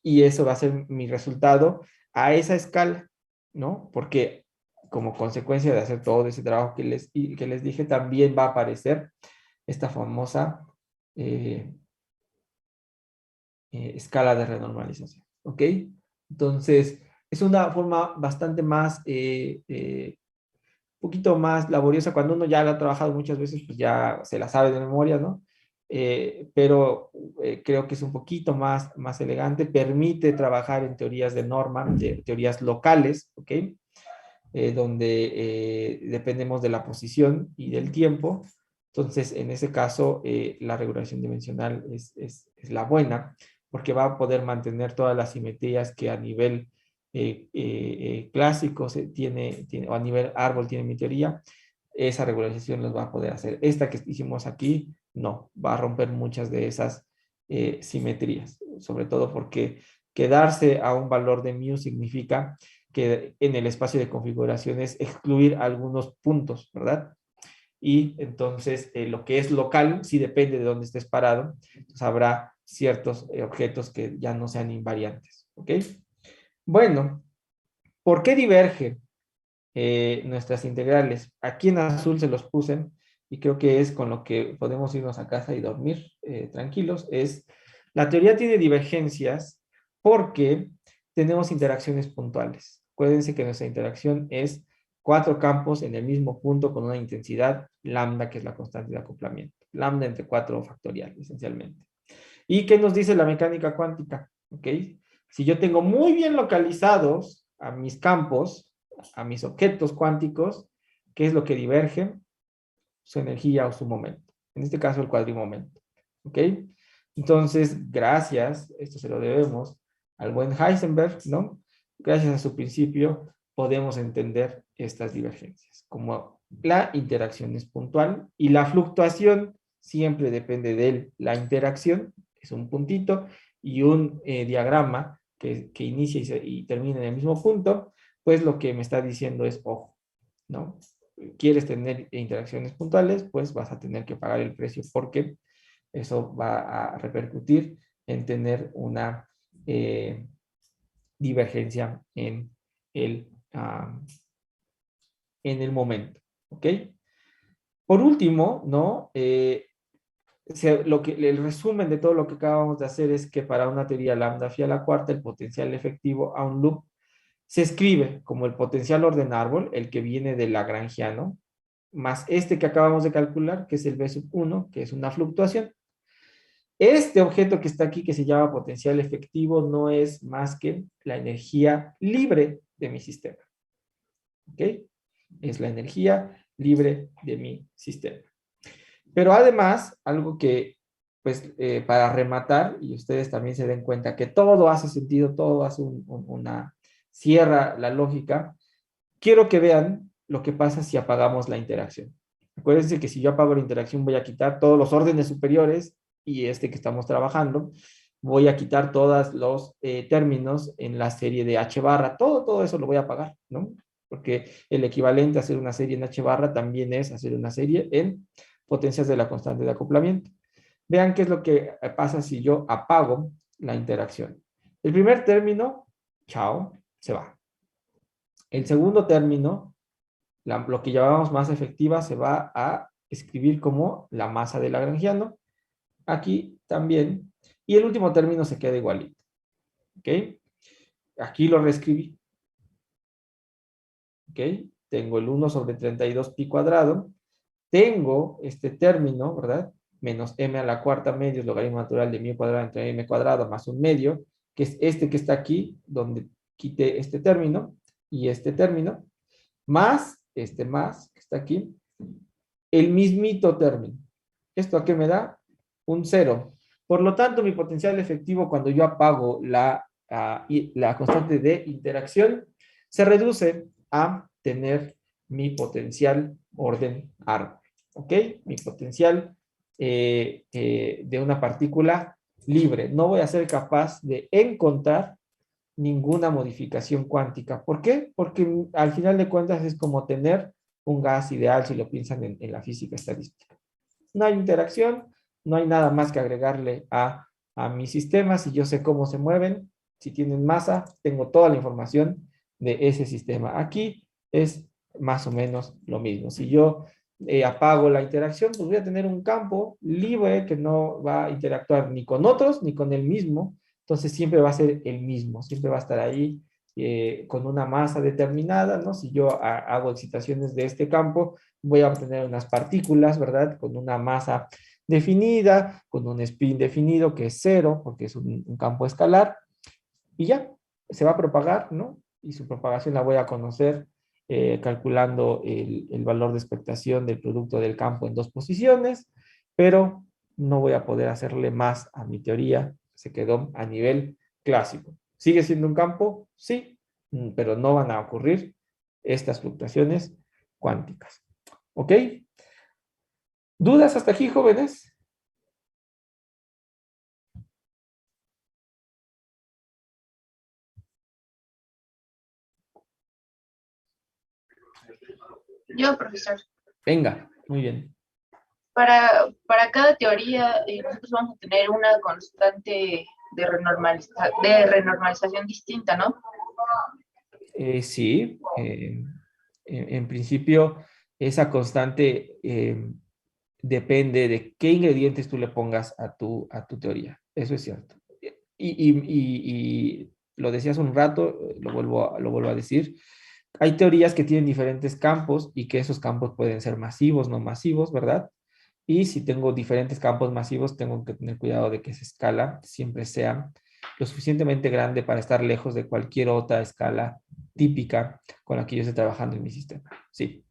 Y eso va a ser mi resultado a esa escala, ¿no? Porque como consecuencia de hacer todo ese trabajo que les dije, también va a aparecer esta famosa escala de renormalización. ¿Ok? Entonces, es una forma bastante más, poquito más laboriosa. Cuando uno ya la ha trabajado muchas veces, pues ya se la sabe de memoria, ¿no? Pero creo que es un poquito más elegante, permite trabajar en teorías de norma, teorías locales, ¿ok? Donde dependemos de la posición y del tiempo. Entonces, en ese caso, la regulación dimensional es la buena, porque va a poder mantener todas las simetrías que a nivel clásico tiene, o a nivel árbol tiene mi teoría. Esa regularización los va a poder hacer. Esta que hicimos aquí, no, va a romper muchas de esas simetrías, sobre todo porque quedarse a un valor de mu significa que en el espacio de configuraciones excluir algunos puntos, ¿verdad? Y entonces lo que es local sí depende de dónde estés parado. Entonces habrá ciertos objetos que ya no sean invariantes, ¿ok? Bueno, ¿por qué divergen nuestras integrales? Aquí en azul se los puse y creo que es con lo que podemos irnos a casa y dormir tranquilos. La teoría tiene divergencias porque tenemos interacciones puntuales. Acuérdense que nuestra interacción es 4 campos en el mismo punto con una intensidad lambda, que es la constante de acoplamiento. Lambda entre 4 factorial, esencialmente. ¿Y qué nos dice la mecánica cuántica? ¿Ok? Si yo tengo muy bien localizados a mis campos, a mis objetos cuánticos, ¿qué es lo que diverge? Su energía o su momento. En este caso, el cuadrimomento. ¿Ok? Entonces, gracias, esto se lo debemos al buen Heisenberg, ¿no? Gracias a su principio, podemos entender estas divergencias, como la interacción es puntual y la fluctuación siempre depende de la interacción, es un puntito, y un diagrama que inicia y termina en el mismo punto, pues lo que me está diciendo es, ojo, ¿no? Quieres tener interacciones puntuales, pues vas a tener que pagar el precio porque eso va a repercutir en tener una divergencia el, en el momento. ¿Ok? Por último, ¿no? El resumen de todo lo que acabamos de hacer es que para una teoría lambda phi a la cuarta, el potencial efectivo a un loop se escribe como el potencial orden árbol, el que viene del lagrangiano, más este que acabamos de calcular, que es el B sub 1, que es una fluctuación. Este objeto que está aquí, que se llama potencial efectivo, no es más que la energía libre de mi sistema. ¿Ok? Es la energía libre de mi sistema. Pero además, algo que, pues, para rematar, y ustedes también se den cuenta que todo hace sentido, todo hace una cierra la lógica, quiero que vean lo que pasa si apagamos la interacción. Acuérdense que si yo apago la interacción voy a quitar todos los órdenes superiores y este que estamos trabajando, voy a quitar todos los términos en la serie de H barra, todo eso lo voy a apagar, ¿no? Porque el equivalente a hacer una serie en H barra también es hacer una serie en potencias de la constante de acoplamiento. Vean qué es lo que pasa si yo apago la interacción. El primer término, chao, se va. El segundo término, lo que llamamos masa efectiva, se va a escribir como la masa de lagrangiano. Aquí también. Y el último término se queda igualito. ¿Ok? Aquí lo reescribí. ¿Ok? Tengo el 1 sobre 32 pi cuadrado. Tengo este término, ¿verdad? Menos m a la cuarta medios logaritmo natural de mi cuadrado entre m cuadrado más un medio, que es este que está aquí, donde quité este término y este término, más este más que está aquí, el mismito término. ¿Esto a qué me da? Un 0. Por lo tanto, mi potencial efectivo cuando yo apago la constante de interacción se reduce a tener mi potencial orden árbol. ¿Ok? Mi potencial de una partícula libre. No voy a ser capaz de encontrar ninguna modificación cuántica. ¿Por qué? Porque al final de cuentas es como tener un gas ideal si lo piensan en la física estadística. No hay interacción, no hay nada más que agregarle a mi sistema. Si yo sé cómo se mueven, si tienen masa, tengo toda la información de ese sistema. Aquí es más o menos lo mismo. Si yo apago la interacción, pues voy a tener un campo libre que no va a interactuar ni con otros ni con el mismo, Entonces siempre va a ser el mismo, siempre va a estar ahí con una masa determinada, ¿no? Si yo hago excitaciones de este campo, voy a obtener unas partículas, ¿verdad? Con una masa definida, con un spin definido que es cero, porque es un campo escalar, y ya, se va a propagar, ¿no? Y su propagación la voy a conocer calculando el valor de expectación del producto del campo en dos posiciones, pero no voy a poder hacerle más a mi teoría, se quedó a nivel clásico. ¿Sigue siendo un campo? Sí, pero no van a ocurrir estas fluctuaciones cuánticas. ¿Ok? ¿Dudas hasta aquí, jóvenes? Yo, profesor. Venga, muy bien. Para cada teoría, nosotros vamos a tener una constante de renormalización distinta, ¿no? Sí, en principio esa constante depende de qué ingredientes tú le pongas a tu teoría. Eso es cierto. Y lo decía hace un rato, lo vuelvo a decir. Hay teorías que tienen diferentes campos y que esos campos pueden ser masivos, no masivos, ¿verdad? Y si tengo diferentes campos masivos, tengo que tener cuidado de que esa escala siempre sea lo suficientemente grande para estar lejos de cualquier otra escala típica con la que yo esté trabajando en mi sistema. Sí.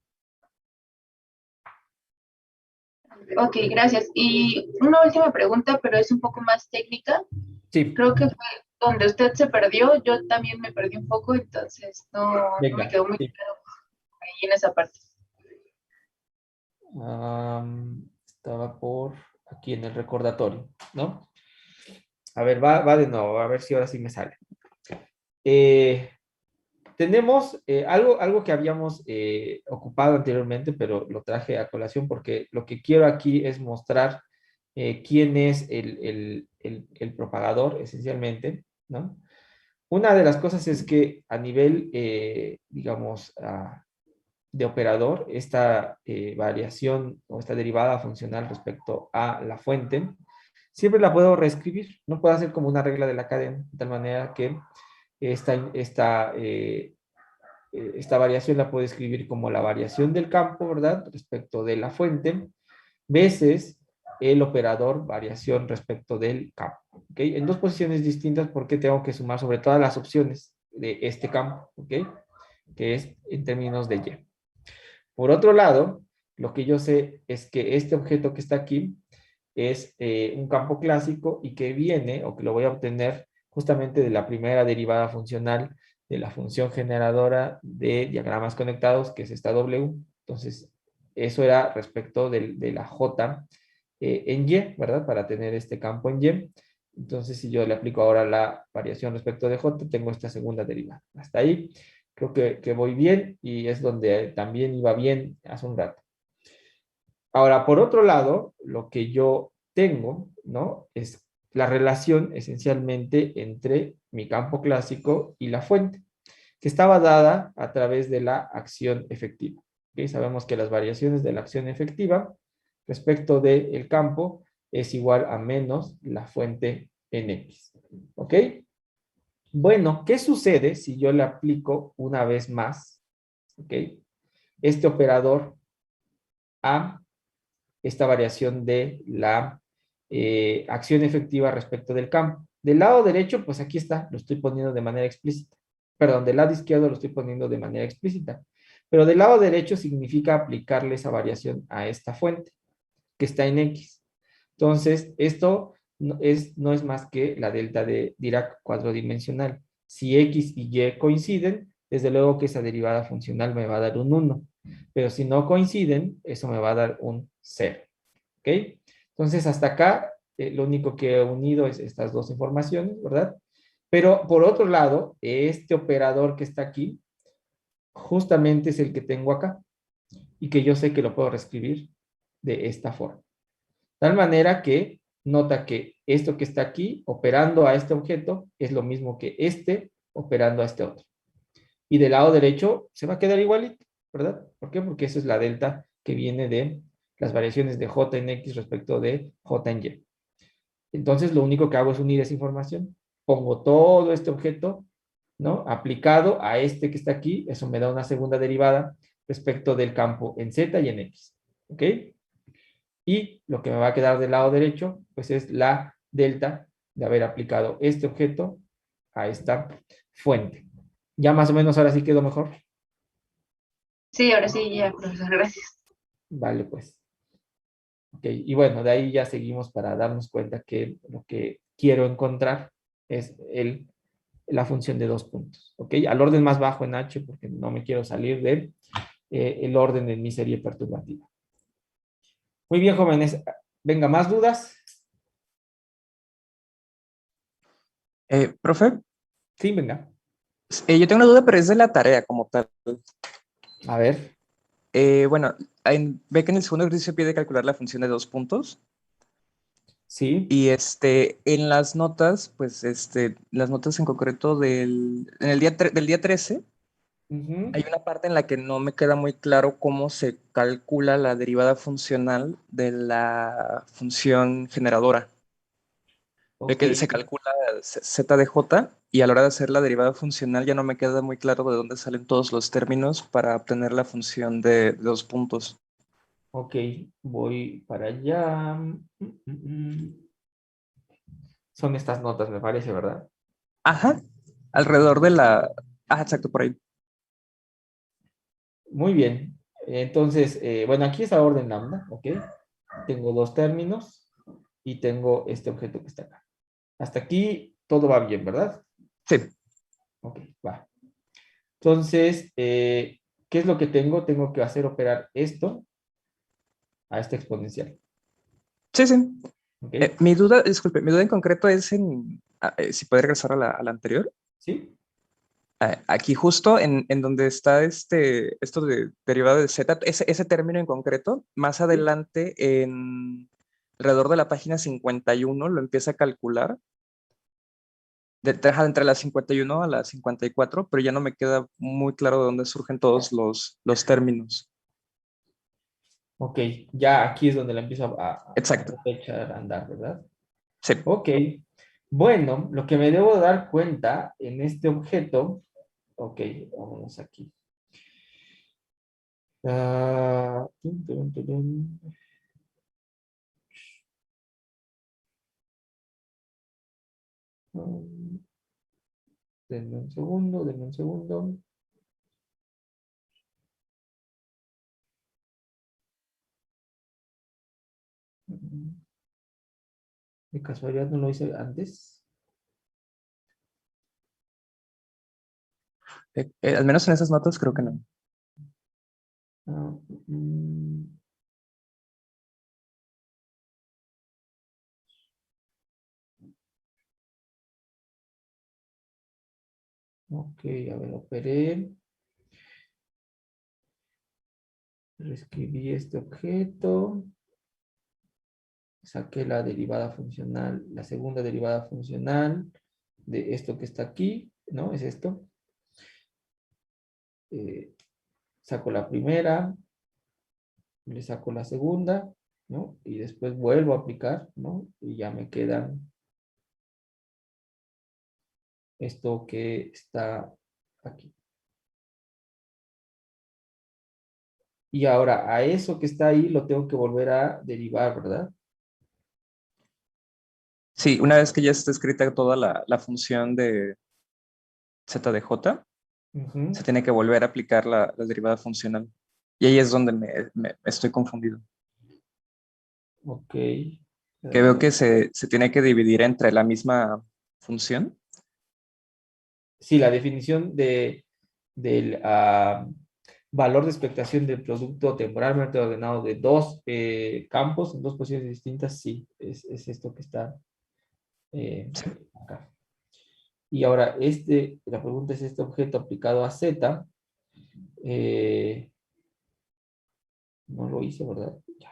Ok, gracias. Y una última pregunta, pero es un poco más técnica. Sí. Creo que fue donde usted se perdió, yo también me perdí un poco, entonces no Venga, me quedó muy sí. claro ahí en esa parte. Estaba por aquí en el recordatorio, ¿no? A ver, va de nuevo, a ver si ahora sí me sale. Tenemos algo que habíamos ocupado anteriormente, pero lo traje a colación porque lo que quiero aquí es mostrar quién es el propagador, esencialmente, ¿no? Una de las cosas es que a nivel, digamos, de operador, esta variación o esta derivada funcional respecto a la fuente, siempre la puedo reescribir, no puedo hacer como una regla de la cadena, de tal manera que esta variación la puedo escribir como la variación del campo, ¿verdad? Respecto de la fuente, veces el operador variación respecto del campo, ¿ok? En dos posiciones distintas porque tengo que sumar sobre todas las opciones de este campo, ¿ok? Que es en términos de Y. Por otro lado, lo que yo sé es que este objeto que está aquí es un campo clásico y que viene, o que lo voy a obtener justamente de la primera derivada funcional de la función generadora de diagramas conectados, que es esta W. Entonces, eso era respecto de la J en Y, ¿verdad? Para tener este campo en Y. Entonces, si yo le aplico ahora la variación respecto de J, tengo esta segunda derivada. Hasta ahí creo que voy bien y es donde también iba bien hace un rato. Ahora, por otro lado, lo que yo tengo, ¿no? Es la relación esencialmente entre mi campo clásico y la fuente, que estaba dada a través de la acción efectiva. ¿Okay? Sabemos que las variaciones de la acción efectiva respecto del campo es igual a menos la fuente en X. ¿Ok? Bueno, ¿qué sucede si yo le aplico una vez más, ¿ok? Este operador a esta variación de la acción efectiva respecto del campo? Del lado derecho, pues aquí está, lo estoy poniendo de manera explícita. Perdón, del lado izquierdo lo estoy poniendo de manera explícita. Pero del lado derecho significa aplicarle esa variación a esta fuente, que está en X. Entonces, esto no es más que la delta de Dirac cuadrodimensional. Si X y Y coinciden, desde luego que esa derivada funcional me va a dar un 1. Pero si no coinciden, eso me va a dar un 0. ¿Ok? Entonces, hasta acá, lo único que he unido es estas dos informaciones, ¿verdad? Pero por otro lado, este operador que está aquí, justamente es el que tengo acá y que yo sé que lo puedo reescribir de esta forma. Tal manera que nota que esto que está aquí operando a este objeto es lo mismo que este operando a este otro. Y del lado derecho se va a quedar igualito, ¿verdad? ¿Por qué? Porque eso es la delta que viene de las variaciones de J en X respecto de J en Y. Entonces lo único que hago es unir esa información. pongo todo este objeto, ¿no? Aplicado a este que está aquí, eso me da una segunda derivada respecto del campo en Z y en X, ¿ok? Y lo que me va a quedar del lado derecho, pues es la delta de haber aplicado este objeto a esta fuente. Ya más o menos ahora sí quedó mejor. Sí, ahora sí, ya, profesor, gracias. Vale, pues. Ok, y bueno, de ahí ya seguimos para darnos cuenta que lo que quiero encontrar es la función de 2 puntos. Ok, al orden más bajo en H, porque no me quiero salir de el orden de mi serie perturbativa. Muy bien, jóvenes. Venga, ¿más dudas? Profe, Sí, venga. yo tengo una duda, pero es de la tarea como tal. A ver. Bueno, ve que en el segundo ejercicio pide calcular la función de 2 puntos. Sí. Y en las notas, pues las notas en concreto en el del día 13, Ujú. hay una parte en la que no me queda muy claro cómo se calcula la derivada funcional de la función generadora. Ve Ok. que se calcula z de j y a la hora de hacer la derivada funcional ya no me queda muy claro de dónde salen todos los términos para obtener la función de 2 puntos. Ok, voy para allá. Son estas notas, me parece, ¿verdad? Ajá, alrededor de la... Ajá, exacto, por ahí. Muy bien. Entonces, bueno, aquí es la orden lambda, ¿ok? Tengo 2 términos y tengo este objeto que está acá. Hasta aquí todo va bien, ¿verdad? Sí, Ok, va. Entonces, ¿qué es lo que tengo? Tengo que hacer operar esto a esta exponencial, sí, sí. ¿ok? Mi duda, disculpe, mi duda en concreto es si puede regresar a la anterior. ¿Sí? Aquí justo en donde está esto de derivada de z, ese término en concreto, más ¿Sí? adelante, alrededor de la página 51, lo empieza a calcular, entre la 51 a la 54, pero ya no me queda muy claro de dónde surgen todos los términos. Ok, ya aquí es donde la empiezo Exacto. a echar a andar, ¿verdad? Sí. Ok, bueno, lo que me debo dar cuenta en este objeto, ok, vámonos aquí. Tun, tun, tun. Denme un segundo, denme un segundo. De casualidad no lo hice antes. Al menos en esas notas creo que no. Ah, mm, ok, a ver, operé. Reescribí este objeto. Saqué la derivada funcional, la segunda derivada funcional de esto que está aquí, ¿no? Es esto. Eh, saco la primera, le saco la segunda, ¿no? Y después vuelvo a aplicar, ¿no? Y ya me quedan esto que está aquí. Y ahora a eso que está ahí lo tengo que volver a derivar, ¿verdad? Sí, una vez que ya está escrita toda la función de z de j, Ujú. se tiene que volver a aplicar la derivada funcional. Y ahí es donde me estoy confundido. Ok. Que veo que se tiene que dividir entre la misma función. Sí, la definición del valor de expectación del producto temporalmente ordenado de dos campos en dos posiciones distintas, sí, es esto que está acá. Y ahora, la pregunta es este objeto aplicado a Z. eh, no lo hice, ¿verdad? Ya.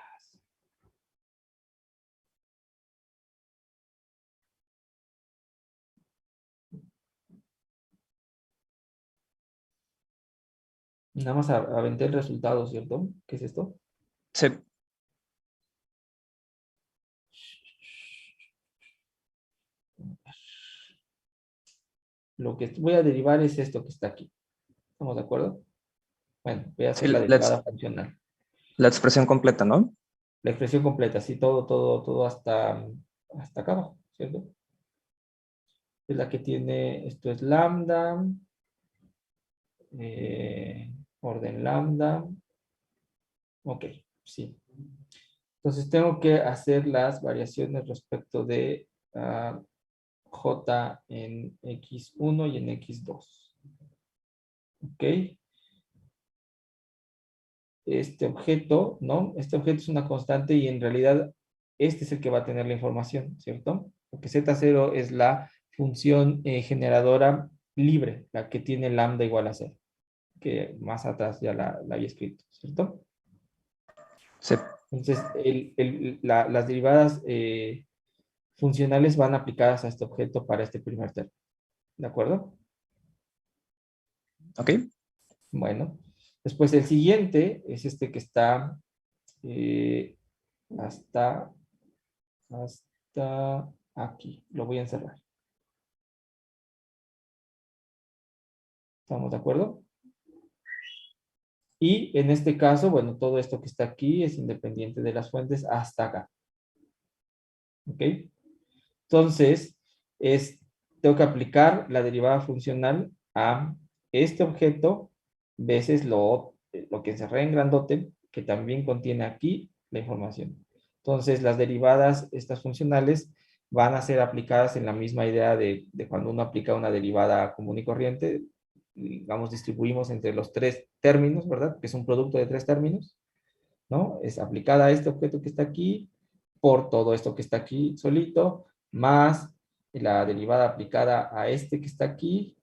Nada más aventé el resultado, ¿cierto? ¿Qué es esto? Sí, lo que voy a derivar es esto que está aquí. ¿Estamos de acuerdo? Bueno, voy a hacer Sí, la derivada funcional. la expresión completa, ¿no? La expresión completa, sí, todo hasta acá abajo, ¿cierto? Es la que tiene, esto es lambda, orden lambda. Ok, sí. Entonces tengo que hacer las variaciones respecto de J en X1 y en X2. Ok. Este objeto, ¿no? Este objeto es una constante y en realidad este es el que va a tener la información, ¿cierto? Porque Z0 es la función generadora libre, la que tiene lambda igual a 0, que más atrás ya la había escrito, ¿cierto? Sí. Entonces, las derivadas funcionales van aplicadas a este objeto para este primer término, ¿de acuerdo? Ok. Bueno, después el siguiente es este que está hasta aquí. Lo voy a encerrar. ¿Estamos de acuerdo? Y en este caso, bueno, todo esto que está aquí es independiente de las fuentes hasta acá. ¿Ok? Entonces, tengo que aplicar la derivada funcional a este objeto veces lo que encerré en grandote, que también contiene aquí la información. Entonces, las derivadas, estas funcionales, van a ser aplicadas en la misma idea de cuando uno aplica una derivada común y corriente, digamos, distribuimos entre los tres términos, ¿verdad? Que es un producto de tres términos, ¿no? Es aplicada a este objeto que está aquí, por todo esto que está aquí solito, más la derivada aplicada a este que está aquí,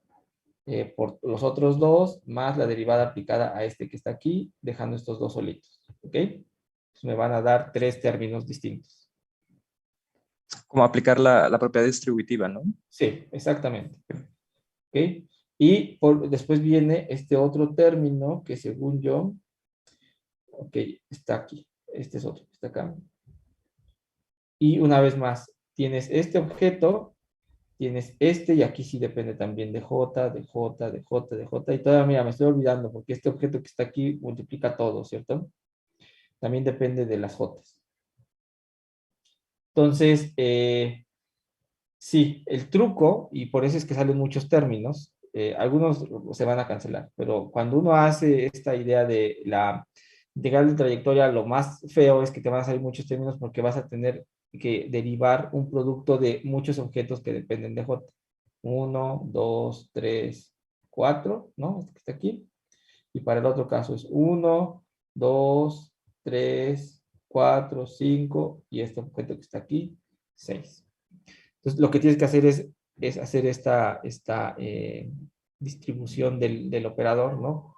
por los otros dos, más la derivada aplicada a este que está aquí, dejando estos dos solitos, ¿ok? Entonces me van a dar tres términos distintos. Como aplicar la propiedad distributiva, ¿no? Sí, exactamente. ¿Ok? Y después viene este otro término que según yo, ok, está aquí. Este es otro que está acá. Y una vez más, tienes este objeto, tienes este, y aquí sí depende también de J, de J, de J, de J. Y todavía, mira, me estoy olvidando porque este objeto que está aquí multiplica todo, ¿cierto? También depende de las J. Entonces, sí, el truco, y por eso es que salen muchos términos, algunos se van a cancelar, pero cuando uno hace esta idea de la integral de trayectoria, lo más feo es que te van a salir muchos términos porque vas a tener que derivar un producto de muchos objetos que dependen de J. 1, 2, 3, 4, ¿no? Este que está aquí. Y para el otro caso es 1, 2, 3, 4, 5, y este objeto que está aquí, 6. Entonces, lo que tienes que hacer es hacer esta distribución del operador, ¿no?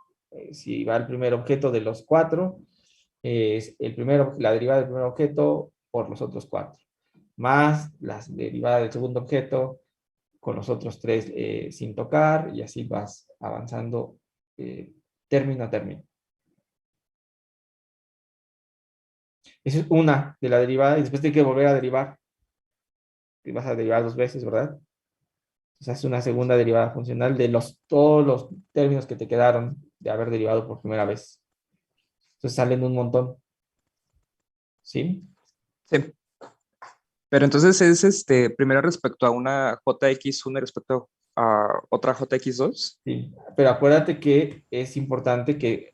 Si va el primer objeto de los cuatro, es la derivada del primer objeto por los otros cuatro, más la derivada del segundo objeto con los otros tres sin tocar, y así vas avanzando término a término. Esa es una de la derivada, y después tienes que volver a derivar. Y vas a derivar dos veces, ¿verdad? Entonces hace una segunda derivada funcional de todos los términos que te quedaron de haber derivado por primera vez. Entonces salen un montón. ¿Sí? Sí. Pero entonces es primero respecto a una JX1 y respecto a otra JX2. Sí. Pero acuérdate que es importante que,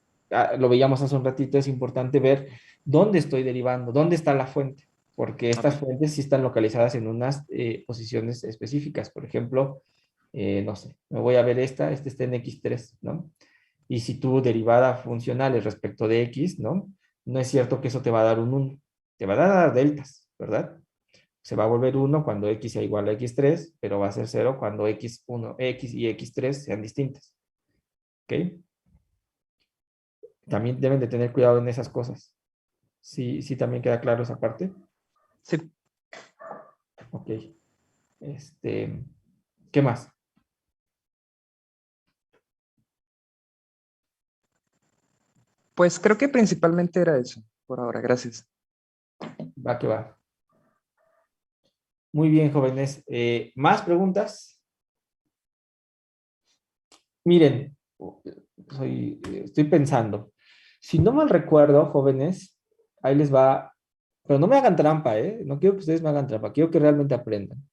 lo veíamos hace un ratito, es importante ver dónde estoy derivando, dónde está la fuente. Porque estas Ok. fuentes sí están localizadas en unas posiciones específicas. Por ejemplo, no sé, me voy a ver este está en X3, ¿no? Y si tu derivada funcional es respecto de X, ¿no? No es cierto que eso te va a dar un 1, te va a dar deltas, ¿verdad? Se va a volver 1 cuando X sea igual a X3, pero va a ser 0 cuando X1, X y X3 sean distintas. ¿Ok? También deben de tener cuidado en esas cosas. Sí, sí, también queda claro esa parte. Sí. Ok. ¿Qué más? Pues creo que principalmente era eso por ahora. Gracias. Va que va. Muy bien, jóvenes. ¿Más preguntas? Miren, estoy pensando. Si no mal recuerdo, jóvenes, ahí les va, pero no me hagan trampa, ¿eh? No quiero que ustedes me hagan trampa, quiero que realmente aprendan.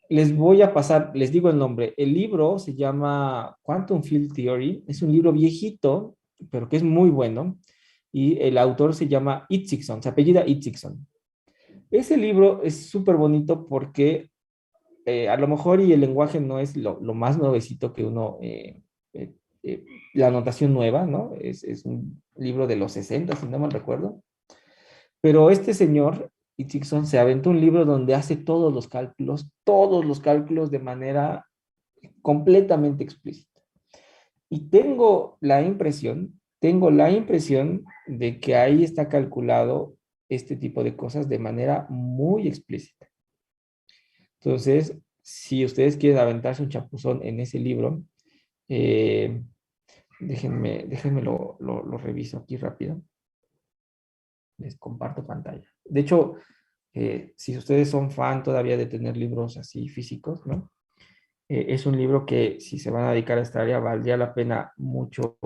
Les voy a pasar, les digo el nombre. El libro se llama Quantum Field Theory. Es un libro viejito, pero que es muy bueno. Y el autor se llama Itzigson, se apellida Itzigson. Ese libro es súper bonito porque a lo mejor y el lenguaje no es lo más nuevecito que uno, eh, la anotación nueva, ¿no? Es un libro de los 60, si no mal recuerdo. Pero este señor, Itzigson, se aventó un libro donde hace todos los cálculos de manera completamente explícita. Y tengo la impresión de que ahí está calculado este tipo de cosas de manera muy explícita. Entonces, si ustedes quieren aventarse un chapuzón en ese libro, eh, déjenme lo reviso aquí rápido. Les comparto pantalla. De hecho, si ustedes son fan todavía de tener libros así físicos, ¿no? Es un libro que si se van a dedicar a esta área valdría la pena mucho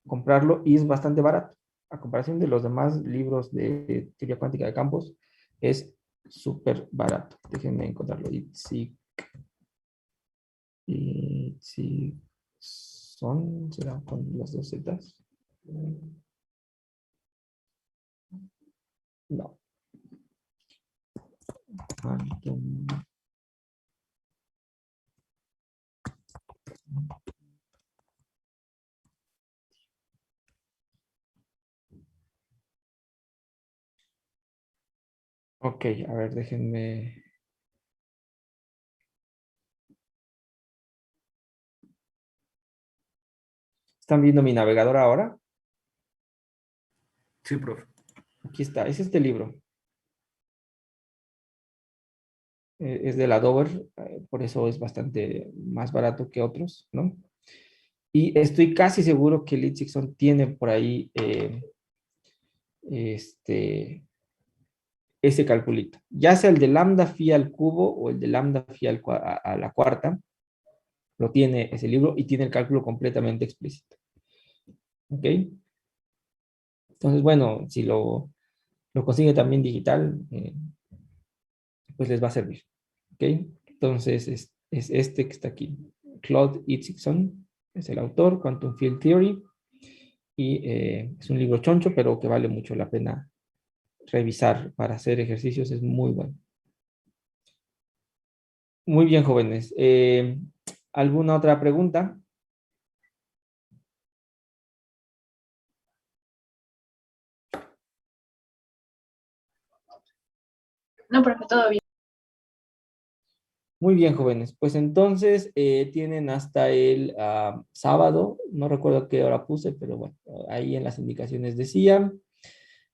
comprarlo y es bastante barato. A comparación de los demás libros de teoría cuántica de campos, es súper barato. Déjenme encontrarlo. Y si será con las dos zetas. No. Quantum. Ok, a ver, déjenme. ¿Están viendo mi navegador ahora? Sí, profe. Aquí está, es este libro. Es de la Dover, por eso es bastante más barato que otros, ¿no? Y estoy casi seguro que Litzigson tiene por ahí ese calculito. Ya sea el de lambda phi al cubo o el de lambda phi a la cuarta, lo tiene ese libro y tiene el cálculo completamente explícito. ¿Ok? Entonces, bueno, si lo consigue también digital, pues les va a servir. ¿Ok? Entonces, es este que está aquí. Claude Itzigson es el autor, Quantum Field Theory, y es un libro choncho, pero que vale mucho la pena revisar para hacer ejercicios, es muy bueno. Muy bien, jóvenes. ¿Alguna otra pregunta? No, profe, todo bien. Muy bien, jóvenes. Pues entonces tienen hasta el sábado, no recuerdo qué hora puse, pero bueno, ahí en las indicaciones decía.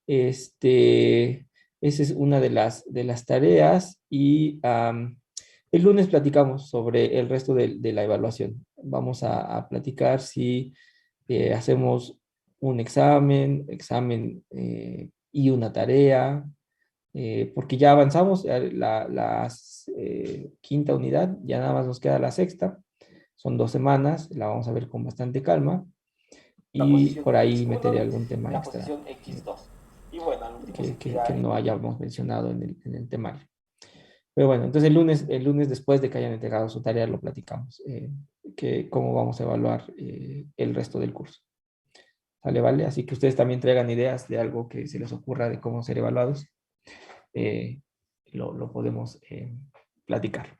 Esa es una de las tareas y el lunes platicamos sobre el resto de la evaluación. Vamos a platicar si hacemos un examen y una tarea, porque ya avanzamos la quinta unidad, ya nada más nos queda la sexta, son 2 semanas, la vamos a ver con bastante calma y por ahí meteré algún tema extra que no hayamos mencionado en el temario. Pero bueno, entonces el lunes después de que hayan entregado su tarea lo platicamos, cómo vamos a evaluar el resto del curso. ¿Vale, vale? Así que ustedes también traigan ideas de algo que se les ocurra de cómo ser evaluados. Lo podemos platicar.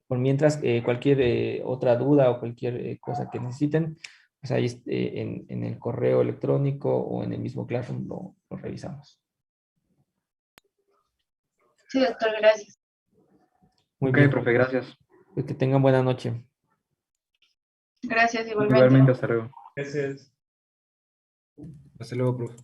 Por mientras, cualquier otra duda o cualquier cosa que necesiten, pues ahí en el correo electrónico o en el mismo Classroom lo revisamos. Sí, doctor, gracias. Muy Ok, bien, profe, gracias. pues que tengan buena noche. Gracias, igualmente. Igualmente, hasta luego. Gracias. Hasta luego, profe.